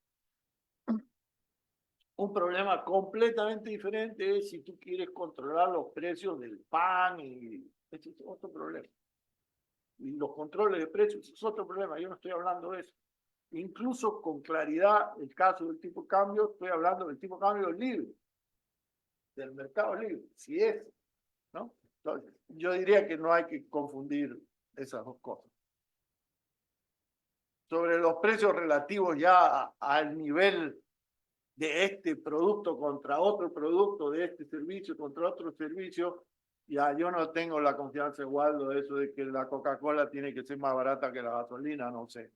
un problema completamente diferente es si tú quieres controlar los precios del pan, y ese es otro problema. Y los controles de precios es otro problema, yo no estoy hablando de eso. Incluso con claridad, el caso del tipo de cambio, estoy hablando del tipo de cambio libre, del mercado libre, si es, ¿no? Entonces, yo diría que no hay que confundir esas dos cosas. Sobre los precios relativos ya al nivel de este producto contra otro producto, de este servicio contra otro servicio, ya yo no tengo la confianza igual de eso de que la Coca-Cola tiene que ser más barata que la gasolina, no sé.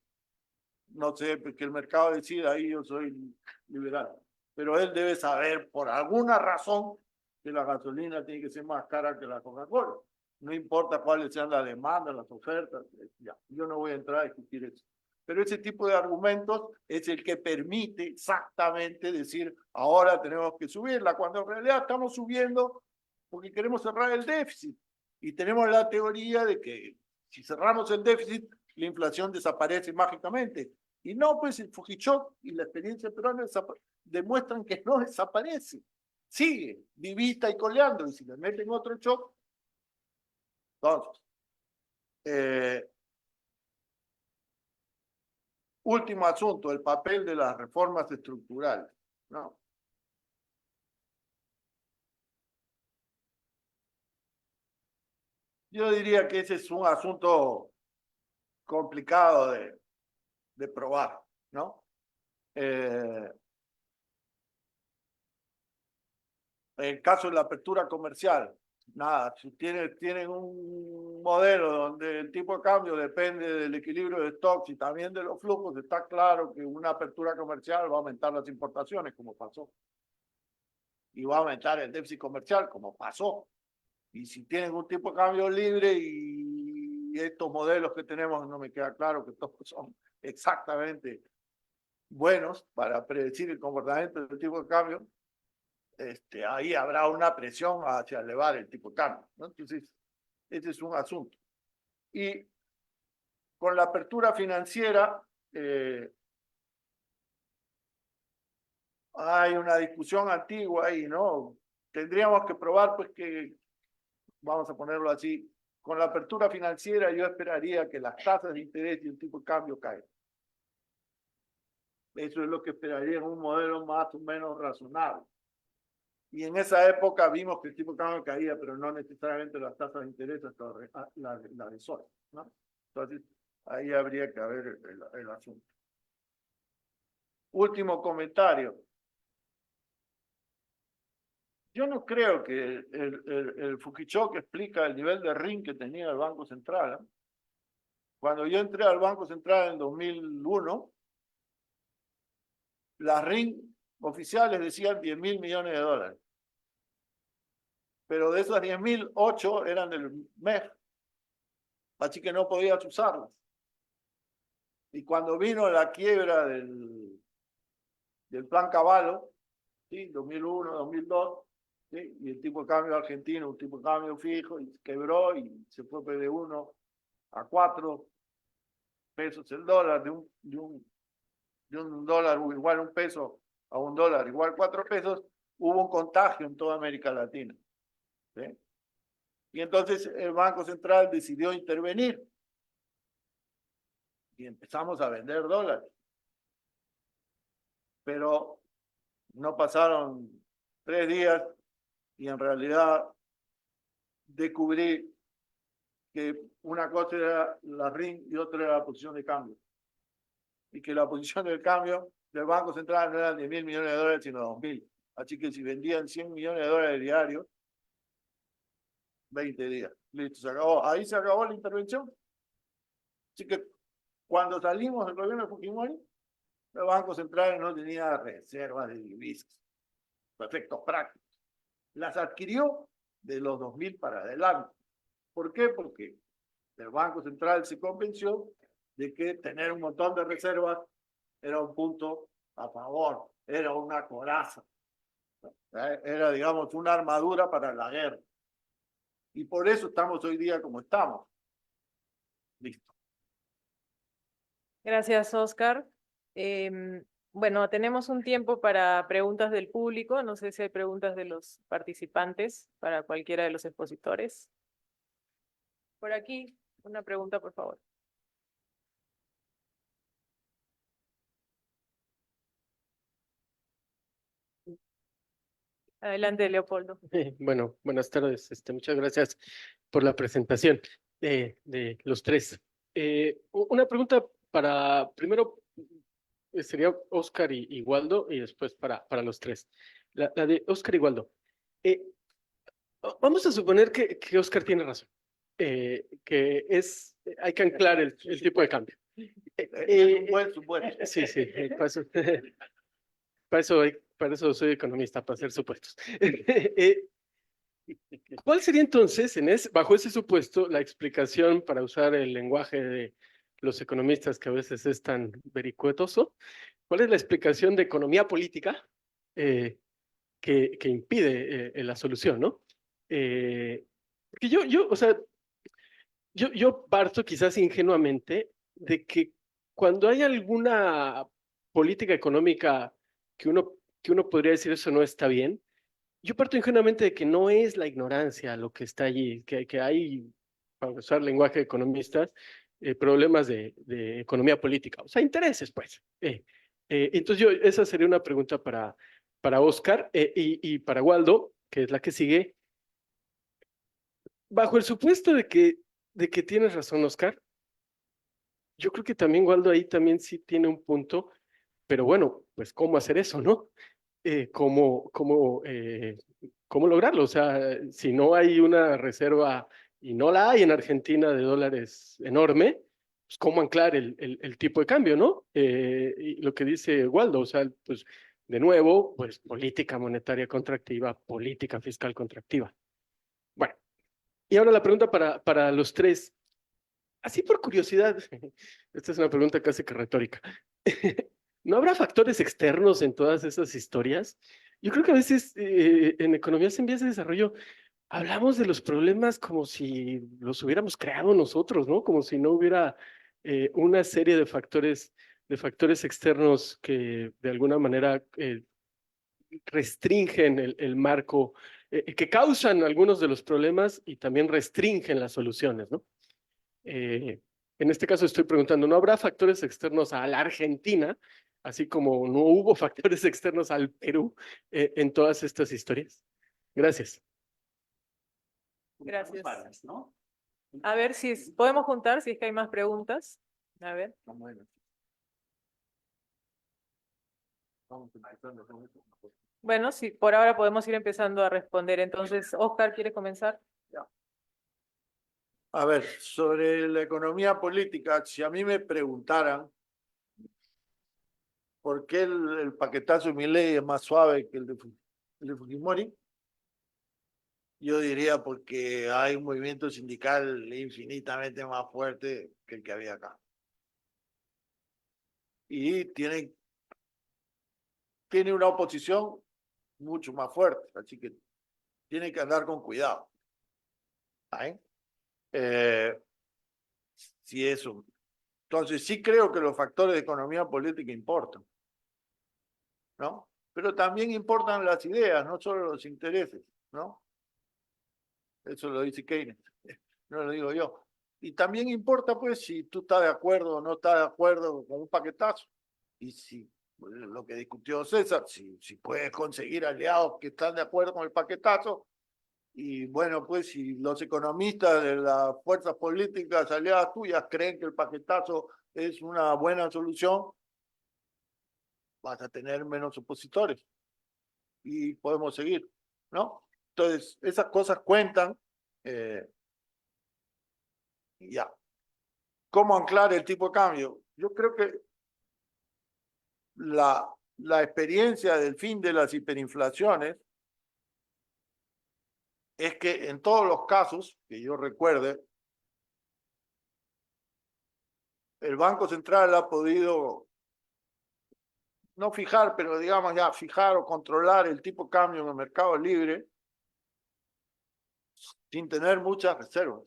No sé, porque el mercado decide, ahí yo soy liberal. Pero él debe saber por alguna razón que la gasolina tiene que ser más cara que la Coca-Cola. No importa cuáles sean las demandas, las ofertas, ya. Yo no voy a entrar a discutir eso. Pero ese tipo de argumentos es el que permite exactamente decir, ahora tenemos que subirla, cuando en realidad estamos subiendo porque queremos cerrar el déficit. Y tenemos la teoría de que si cerramos el déficit, la inflación desaparece mágicamente. Y no, pues el Fujishok y la experiencia peruana demuestran que no desaparece. Sigue vivita y coleando, y si le meten otro shock, entonces, último asunto, el papel de las reformas estructurales, ¿no? Yo diría que ese es un asunto complicado de probar, ¿no? El caso de la apertura comercial, nada, si tienen un modelo donde el tipo de cambio depende del equilibrio de stocks y también de los flujos, está claro que una apertura comercial va a aumentar las importaciones, como pasó. Y va a aumentar el déficit comercial, como pasó. Y si tienen un tipo de cambio libre y estos modelos que tenemos, no me queda claro que todos son exactamente buenos para predecir el comportamiento del tipo de cambio, ahí habrá una presión hacia elevar el tipo de cambio, ¿no? Entonces, ese es un asunto. Y con la apertura financiera, hay una discusión antigua ahí, ¿no? Tendríamos que probar, pues, que, vamos a ponerlo así, con la apertura financiera yo esperaría que las tasas de interés y el tipo de cambio caigan. Eso es lo que esperaría en un modelo más o menos razonable. Y en esa época vimos que el tipo de cambio caía, pero no necesariamente las tasas de interés hasta la de sol, ¿no? Entonces, ahí habría que ver el asunto. Último comentario. Yo no creo que el Fujishok explica el nivel de RIN que tenía el Banco Central, ¿eh? Cuando yo entré al Banco Central en 2001, las RIN oficiales decían 10.000 millones de dólares. Pero de esas 10.000, 8 eran del MEF. Así que no podías usarlas. Y cuando vino la quiebra del plan Cavallo, ¿sí? 2001, 2002, ¿sí? Y el tipo de cambio argentino, un tipo de cambio fijo, y quebró y se fue de 1 a 4 pesos el dólar, de un dólar igual un peso a un dólar igual 4 pesos, hubo un contagio en toda América Latina, ¿sí? Y entonces el Banco Central decidió intervenir y empezamos a vender dólares. Pero no pasaron 3 días y en realidad descubrí que una cosa era la RIN y otra era la posición de cambio. Y que la posición del cambio del Banco Central no eran 10.000 millones de dólares, sino 2.000. Así que si vendían 100 millones de dólares diarios, 20 días. Listo, se acabó. Ahí se acabó la intervención. Así que cuando salimos del gobierno de Fujimori, el Banco Central no tenía reservas de divisas. Efectos prácticos. Las adquirió de los 2000 para adelante. ¿Por qué? Porque el Banco Central se convenció de que tener un montón de reservas era un punto a favor era una coraza. Era, digamos, una armadura para la guerra. Y por eso estamos hoy día como estamos. Listo. Gracias, Oscar. Bueno, tenemos un tiempo para preguntas del público. No sé si hay preguntas de los participantes para cualquiera de los expositores. Por aquí, una pregunta, por favor. Adelante, Leopoldo. Bueno, buenas tardes. Muchas gracias por la presentación de los tres. Una pregunta para, primero sería Oscar y Waldo y después para los tres. La de Oscar y Waldo. Vamos a suponer que Oscar tiene razón, hay que anclar el tipo de cambio. Es un buen supuesto. Sí, para eso soy economista, para hacer supuestos. ¿Cuál sería entonces, bajo ese supuesto, la explicación para usar el lenguaje de los economistas que a veces es tan vericuetoso? ¿Cuál es la explicación de economía política que impide la solución, ¿no? Porque o sea, yo parto quizás ingenuamente de que cuando hay alguna política económica que uno podría decir eso no está bien, yo parto ingenuamente de que no es la ignorancia lo que está allí, que hay, para usar lenguaje de economistas, problemas de economía política, o sea, intereses, pues. Entonces esa sería una pregunta para Oscar y para Waldo, que es la que sigue. Bajo el supuesto de que tienes razón, Oscar, yo creo que también Waldo ahí también sí tiene un punto, pero bueno, pues ¿cómo hacer eso, no? ¿Cómo lograrlo? O sea, si no hay una reserva, y no la hay en Argentina de dólares enorme, pues ¿cómo anclar el tipo de cambio, no? Y lo que dice Waldo, o sea, pues de nuevo, pues política monetaria contractiva, política fiscal contractiva. Bueno, y ahora la pregunta para los tres. Así por curiosidad, esta es una pregunta casi que retórica. ¿No habrá factores externos en todas esas historias? Yo creo que a veces en economías en vías de desarrollo hablamos de los problemas como si los hubiéramos creado nosotros, ¿no? Como si no hubiera una serie de factores externos que de alguna manera restringen el marco, que causan algunos de los problemas y también restringen las soluciones, ¿no? En este caso estoy preguntando, ¿no habrá factores externos a la Argentina, así como no hubo factores externos al Perú en todas estas historias? Gracias. Gracias. A ver si podemos juntar, si es que hay más preguntas. A ver. Bueno, sí, por ahora podemos ir empezando a responder. Entonces, Oscar, ¿quieres comenzar? A ver, sobre la economía política, si a mí me preguntaran por qué el paquetazo de Milei es más suave que el de Fujimori, yo diría porque hay un movimiento sindical infinitamente más fuerte que el que había acá. Y tiene una oposición mucho más fuerte, así que tiene que andar con cuidado. ¿Ahí? Sí, eso. Entonces sí creo que los factores de economía política importan, ¿no? Pero también importan las ideas, no solo los intereses, ¿no? Eso lo dice Keynes, no lo digo yo. Y también importa, pues, si tú estás de acuerdo o no estás de acuerdo con un paquetazo. Y si lo que discutió César, si puedes conseguir aliados que están de acuerdo con el paquetazo. Y bueno, pues si los economistas de las fuerzas políticas aliadas tuyas creen que el paquetazo es una buena solución, vas a tener menos opositores y podemos seguir, ¿no? Entonces, esas cosas cuentan. Ya. ¿Cómo anclar el tipo de cambio? Yo creo que la experiencia del fin de las hiperinflaciones es que en todos los casos que yo recuerde, el Banco Central ha podido no fijar, pero digamos ya fijar o controlar el tipo de cambio en el mercado libre sin tener muchas reservas.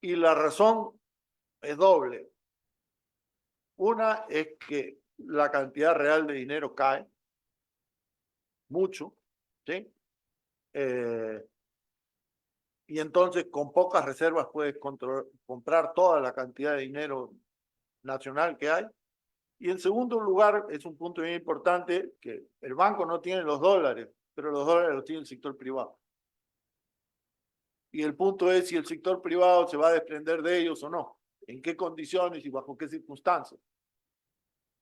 Y la razón es doble. Una es que la cantidad real de dinero cae mucho, ¿sí? Y entonces con pocas reservas puedes comprar toda la cantidad de dinero nacional que hay. Y en segundo lugar, es un punto bien importante, que el banco no tiene los dólares, pero los dólares los tiene el sector privado. Y el punto es si el sector privado se va a desprender de ellos o no, en qué condiciones y bajo qué circunstancias.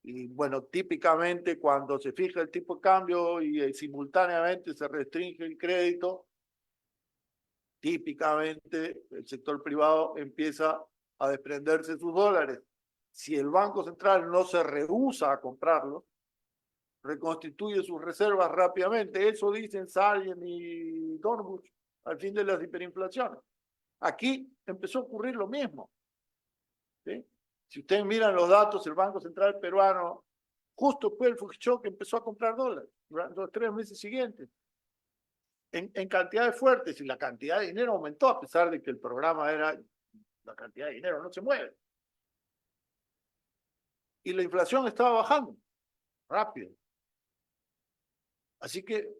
Y bueno, típicamente cuando se fija el tipo de cambio y simultáneamente se restringe el crédito, típicamente el sector privado empieza a desprenderse de sus dólares. Si el Banco Central no se rehúsa a comprarlos, reconstituye sus reservas rápidamente. Eso dicen Salien y Dornbusch al fin de las hiperinflaciones. Aquí empezó a ocurrir lo mismo, ¿sí? Si ustedes miran los datos, el Banco Central peruano, justo después del Fujimori, empezó a comprar dólares durante los 3 meses siguientes, en cantidades fuertes, y la cantidad de dinero aumentó a pesar de que el programa era, la cantidad de dinero no se mueve. Y la inflación estaba bajando rápido. Así que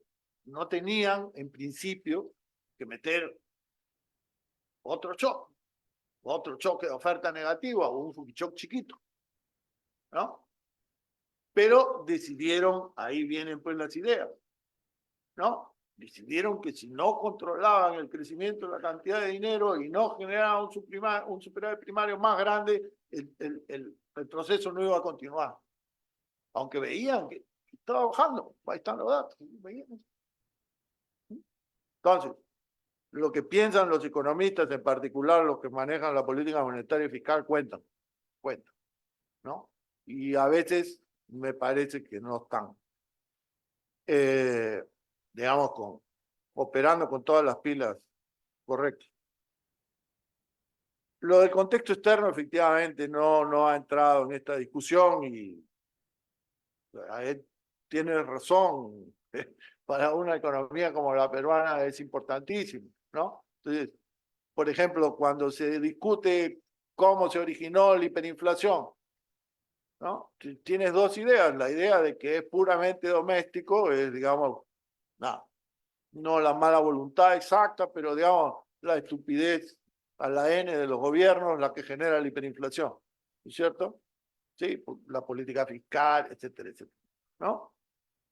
no tenían, en principio, que meter otro choque de oferta negativa o un Fujimori chiquito, ¿no? Pero decidieron, ahí vienen pues las ideas, ¿no? Decidieron que si no controlaban el crecimiento de la cantidad de dinero y no generaban un superávit primario más grande, el proceso no iba a continuar. Aunque veían que estaba bajando, ahí están los datos. Entonces, lo que piensan los economistas, en particular los que manejan la política monetaria y fiscal, cuentan, ¿no? Y a veces me parece que no están, digamos, operando con todas las pilas correctas. Lo del contexto externo efectivamente no ha entrado en esta discusión y tiene razón. Para una economía como la peruana es importantísimo, ¿no? Entonces, por ejemplo, cuando se discute cómo se originó la hiperinflación, ¿no? Tienes dos ideas. La idea de que es puramente doméstico, es, digamos, no la mala voluntad exacta, pero, digamos, la estupidez a la N de los gobiernos la que genera la hiperinflación, ¿no es cierto? Sí, la política fiscal, etcétera, etcétera, ¿no?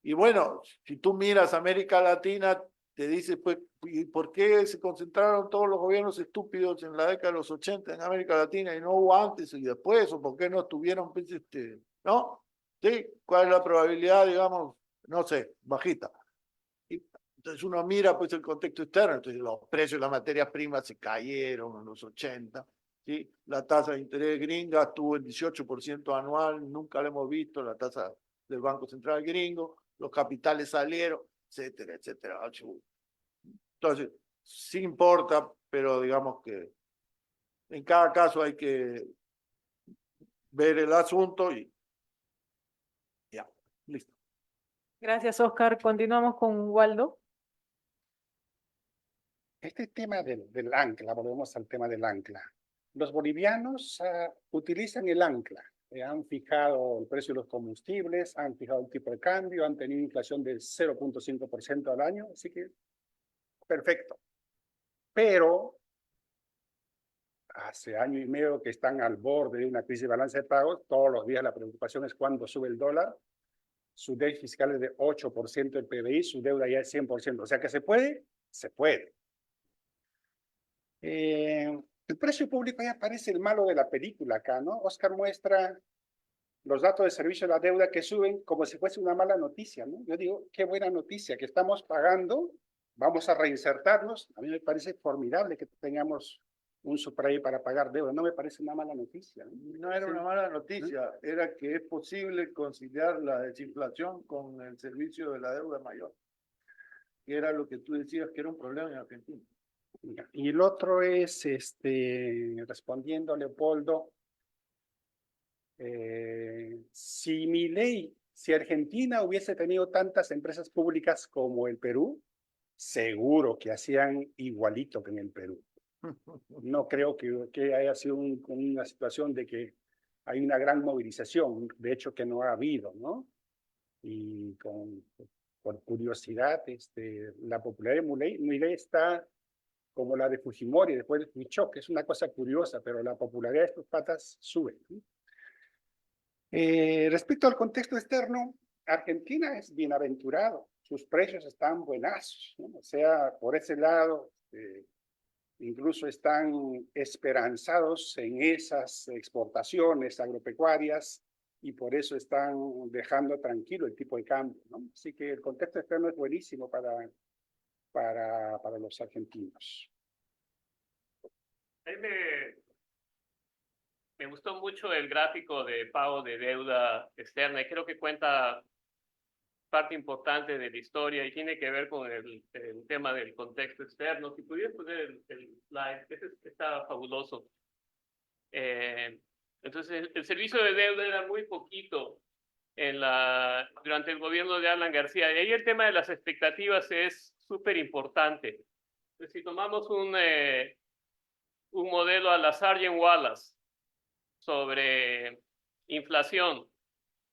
Y bueno, si tú miras América Latina, te dices, pues, ¿y por qué se concentraron todos los gobiernos estúpidos en la década de los 80 en América Latina y no hubo antes y después? ¿O por qué no estuvieron, pues, ¿no? ¿Sí? ¿Cuál es la probabilidad, digamos, no sé, bajita? Y entonces uno mira, pues, el contexto externo, entonces los precios de las materias primas se cayeron en los 80, ¿sí? La tasa de interés gringa estuvo en 18% anual, nunca la hemos visto, la tasa del Banco Central gringo, los capitales salieron, etcétera, etcétera. Entonces, sí importa, pero digamos que en cada caso hay que ver el asunto y ya, listo. Gracias, Oscar. Continuamos con Waldo. Este tema del ancla, volvemos al tema del ancla. Los bolivianos utilizan el ancla. Han fijado el precio de los combustibles, han fijado el tipo de cambio, han tenido inflación del 0.5% al año, así que perfecto. Pero hace año y medio que están al borde de una crisis de balance de pagos, todos los días la preocupación es cuándo sube el dólar, su déficit fiscal es de 8% del PBI, su deuda ya es 100%, o sea que se puede, se puede. El precio público ya parece el malo de la película acá, ¿no? Oscar muestra los datos de servicio de la deuda que suben como si fuese una mala noticia, ¿no? Yo digo, qué buena noticia, que estamos pagando, vamos a reinsertarnos. A mí me parece formidable que tengamos un superávit para pagar deuda, no me parece una mala noticia. No era una mala noticia, era que es posible conciliar la desinflación con el servicio de la deuda mayor, que era lo que tú decías que era un problema en Argentina. Y el otro es, respondiendo a Leopoldo, Si Argentina hubiese tenido tantas empresas públicas como el Perú, seguro que hacían igualito que en el Perú. No creo que haya sido una situación de que hay una gran movilización, de hecho que no ha habido, ¿no? Y por curiosidad, la popularidad de Milei está como la de Fujimori después de Khrushchev, que es una cosa curiosa, pero la popularidad de estos patas sube, ¿no? Respecto al contexto externo, Argentina es bienaventurado, sus precios están buenazos, ¿no? O sea, por ese lado, incluso están esperanzados en esas exportaciones agropecuarias y por eso están dejando tranquilo el tipo de cambio, ¿no? Así que el contexto externo es buenísimo para los argentinos. A mí me gustó mucho el gráfico de pago de deuda externa y creo que cuenta parte importante de la historia y tiene que ver con el tema del contexto externo. Si pudieras poner el slide, ese está fabuloso. Entonces, el servicio de deuda era muy poquito durante el gobierno de Alan García. Y ahí el tema de las expectativas es súper importante. Entonces, si tomamos un modelo a la Sargent-Wallace sobre inflación,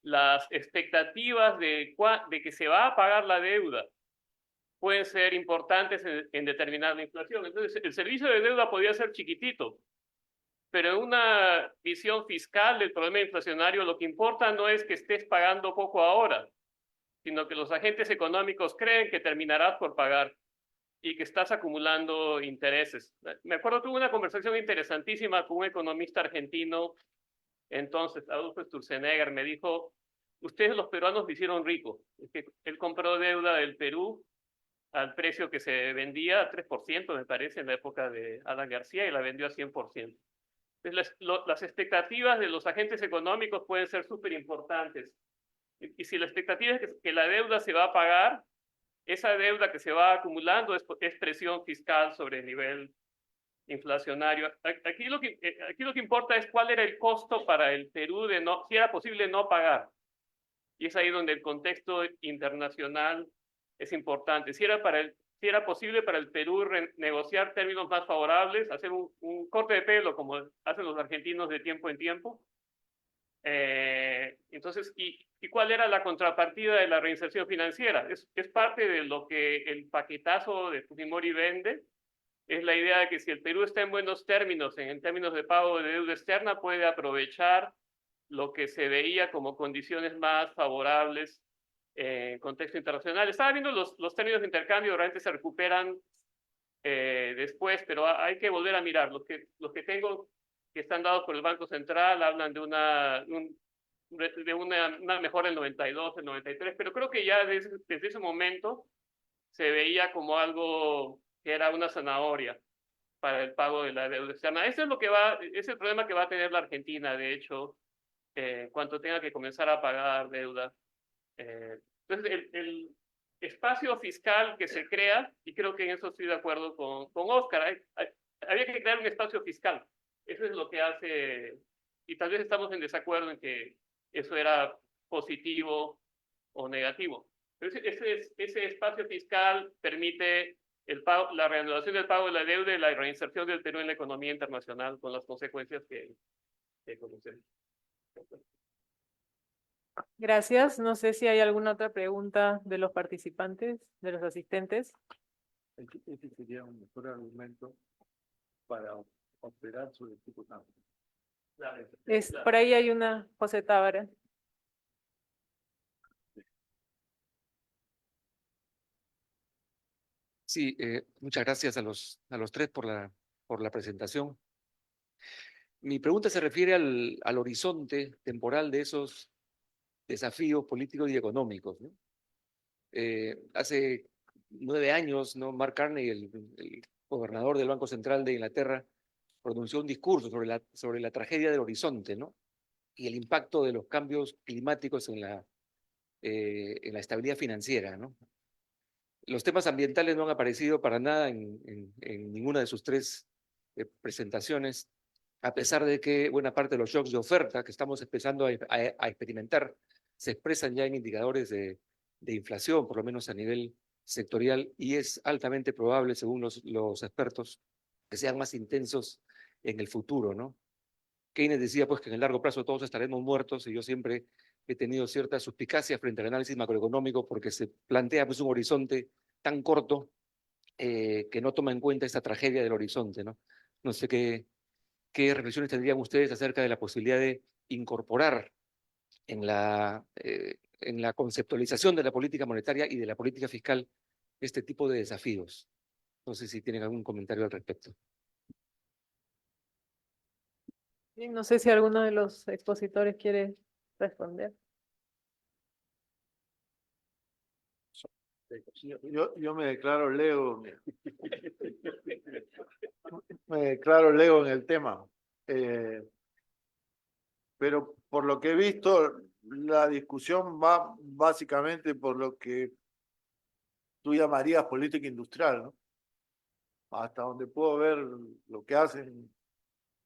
las expectativas de que se va a pagar la deuda pueden ser importantes en determinar la inflación. Entonces, el servicio de deuda podría ser chiquitito, pero en una visión fiscal del problema inflacionario, lo que importa no es que estés pagando poco ahora, sino que los agentes económicos creen que terminarás por pagar y que estás acumulando intereses. Me acuerdo, tuve una conversación interesantísima con un economista argentino, entonces, Adolfo Sturzenegger, me dijo, ustedes los peruanos me hicieron rico. Es que él compró deuda del Perú al precio que se vendía, a 3%, me parece, en la época de Alan García, y la vendió a 100%. Entonces, las expectativas de los agentes económicos pueden ser súper importantes. Y si la expectativa es que la deuda se va a pagar, esa deuda que se va acumulando es presión fiscal sobre el nivel inflacionario. Aquí lo que importa es cuál era el costo para el Perú si era posible no pagar. Y es ahí donde el contexto internacional es importante. Si era posible para el Perú negociar términos más favorables, hacer un corte de pelo como hacen los argentinos de tiempo en tiempo. Entonces, ¿y cuál era la contrapartida de la reinserción financiera? Es parte de lo que el paquetazo de Fujimori vende. Es la idea de que si el Perú está en buenos términos, en términos de pago de deuda externa, puede aprovechar lo que se veía como condiciones más favorables en contexto internacional. Estaba viendo los términos de intercambio, realmente se recuperan después, pero hay que volver a mirar. Los que tengo que están dados por el Banco Central hablan de una mejora del 92, el 93, pero creo que ya desde ese momento se veía como algo que era una zanahoria para el pago de la deuda externa. Ese es el problema que va a tener la Argentina, de hecho, cuando tenga que comenzar a pagar deuda. Entonces, el espacio fiscal que se crea, y creo que en eso estoy de acuerdo con Oscar, había que crear un espacio fiscal. Eso es lo que hace, y tal vez estamos en desacuerdo en que eso era positivo o negativo. Pero ese espacio fiscal permite la reanudación del pago de la deuda y la reinserción del Perú en la economía internacional con las consecuencias que conocemos. Gracias. No sé si hay alguna otra pregunta de los participantes, de los asistentes. Ese sería un mejor argumento para operar sobre el tipo de cambio. Por ahí hay una, José Tábara. Sí, muchas gracias a los tres por la presentación. Mi pregunta se refiere al horizonte temporal de esos desafíos políticos y económicos, ¿no? Hace 9 años, ¿no? Mark Carney, el gobernador del Banco Central de Inglaterra, pronunció un discurso sobre la tragedia del horizonte, ¿no? Y el impacto de los cambios climáticos en la estabilidad financiera, ¿no? Los temas ambientales no han aparecido para nada en ninguna de sus 3 presentaciones. a pesar de que buena parte de los shocks de oferta que estamos empezando a experimentar se expresan ya en indicadores de inflación, por lo menos a nivel sectorial, y es altamente probable, según los expertos, que sean más intensos en el futuro, ¿no? Keynes decía pues que en el largo plazo todos estaremos muertos, y yo siempre he tenido cierta suspicacia frente al análisis macroeconómico porque se plantea pues un horizonte tan corto que no toma en cuenta esta tragedia del horizonte, ¿no? No sé qué reflexiones tendrían ustedes acerca de la posibilidad de incorporar en la conceptualización de la política monetaria y de la política fiscal este tipo de desafíos. No sé si tienen algún comentario al respecto. Bien, no sé si alguno de los expositores quiere responder. Yo me declaro Leo. Me declaro Leo en el tema. Pero por lo que he visto, la discusión va básicamente por lo que tú llamarías política industrial, ¿no? Hasta donde puedo ver lo que hacen,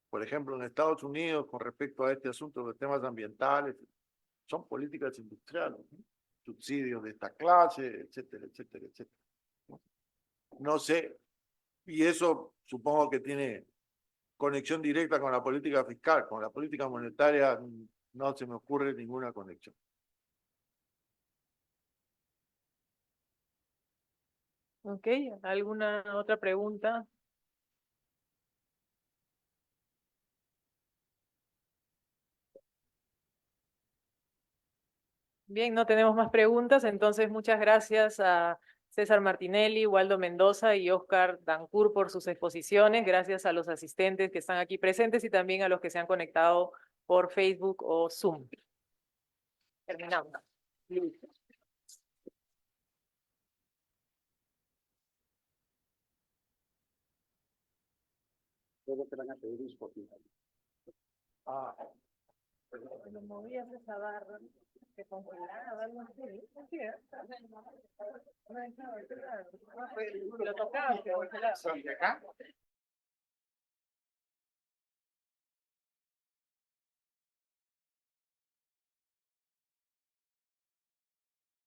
por ejemplo, en Estados Unidos con respecto a este asunto de los temas ambientales, son políticas industriales, ¿no? Subsidios de esta clase, etcétera, etcétera, etcétera. No sé, y eso supongo que tiene conexión directa con la política fiscal, con la política monetaria no se me ocurre ninguna conexión. Ok, ¿alguna otra pregunta? Bien, no tenemos más preguntas, entonces muchas gracias a César Martinelli, Waldo Mendoza y Oscar Dancur por sus exposiciones. Gracias a los asistentes que están aquí presentes y también a los que se han conectado por Facebook o Zoom. Terminamos. Luego te van a pedir un Spotify. Lo movías esa barra, que congelaba, algo así. Lo tocaba, que congelaba. ¿Son de acá?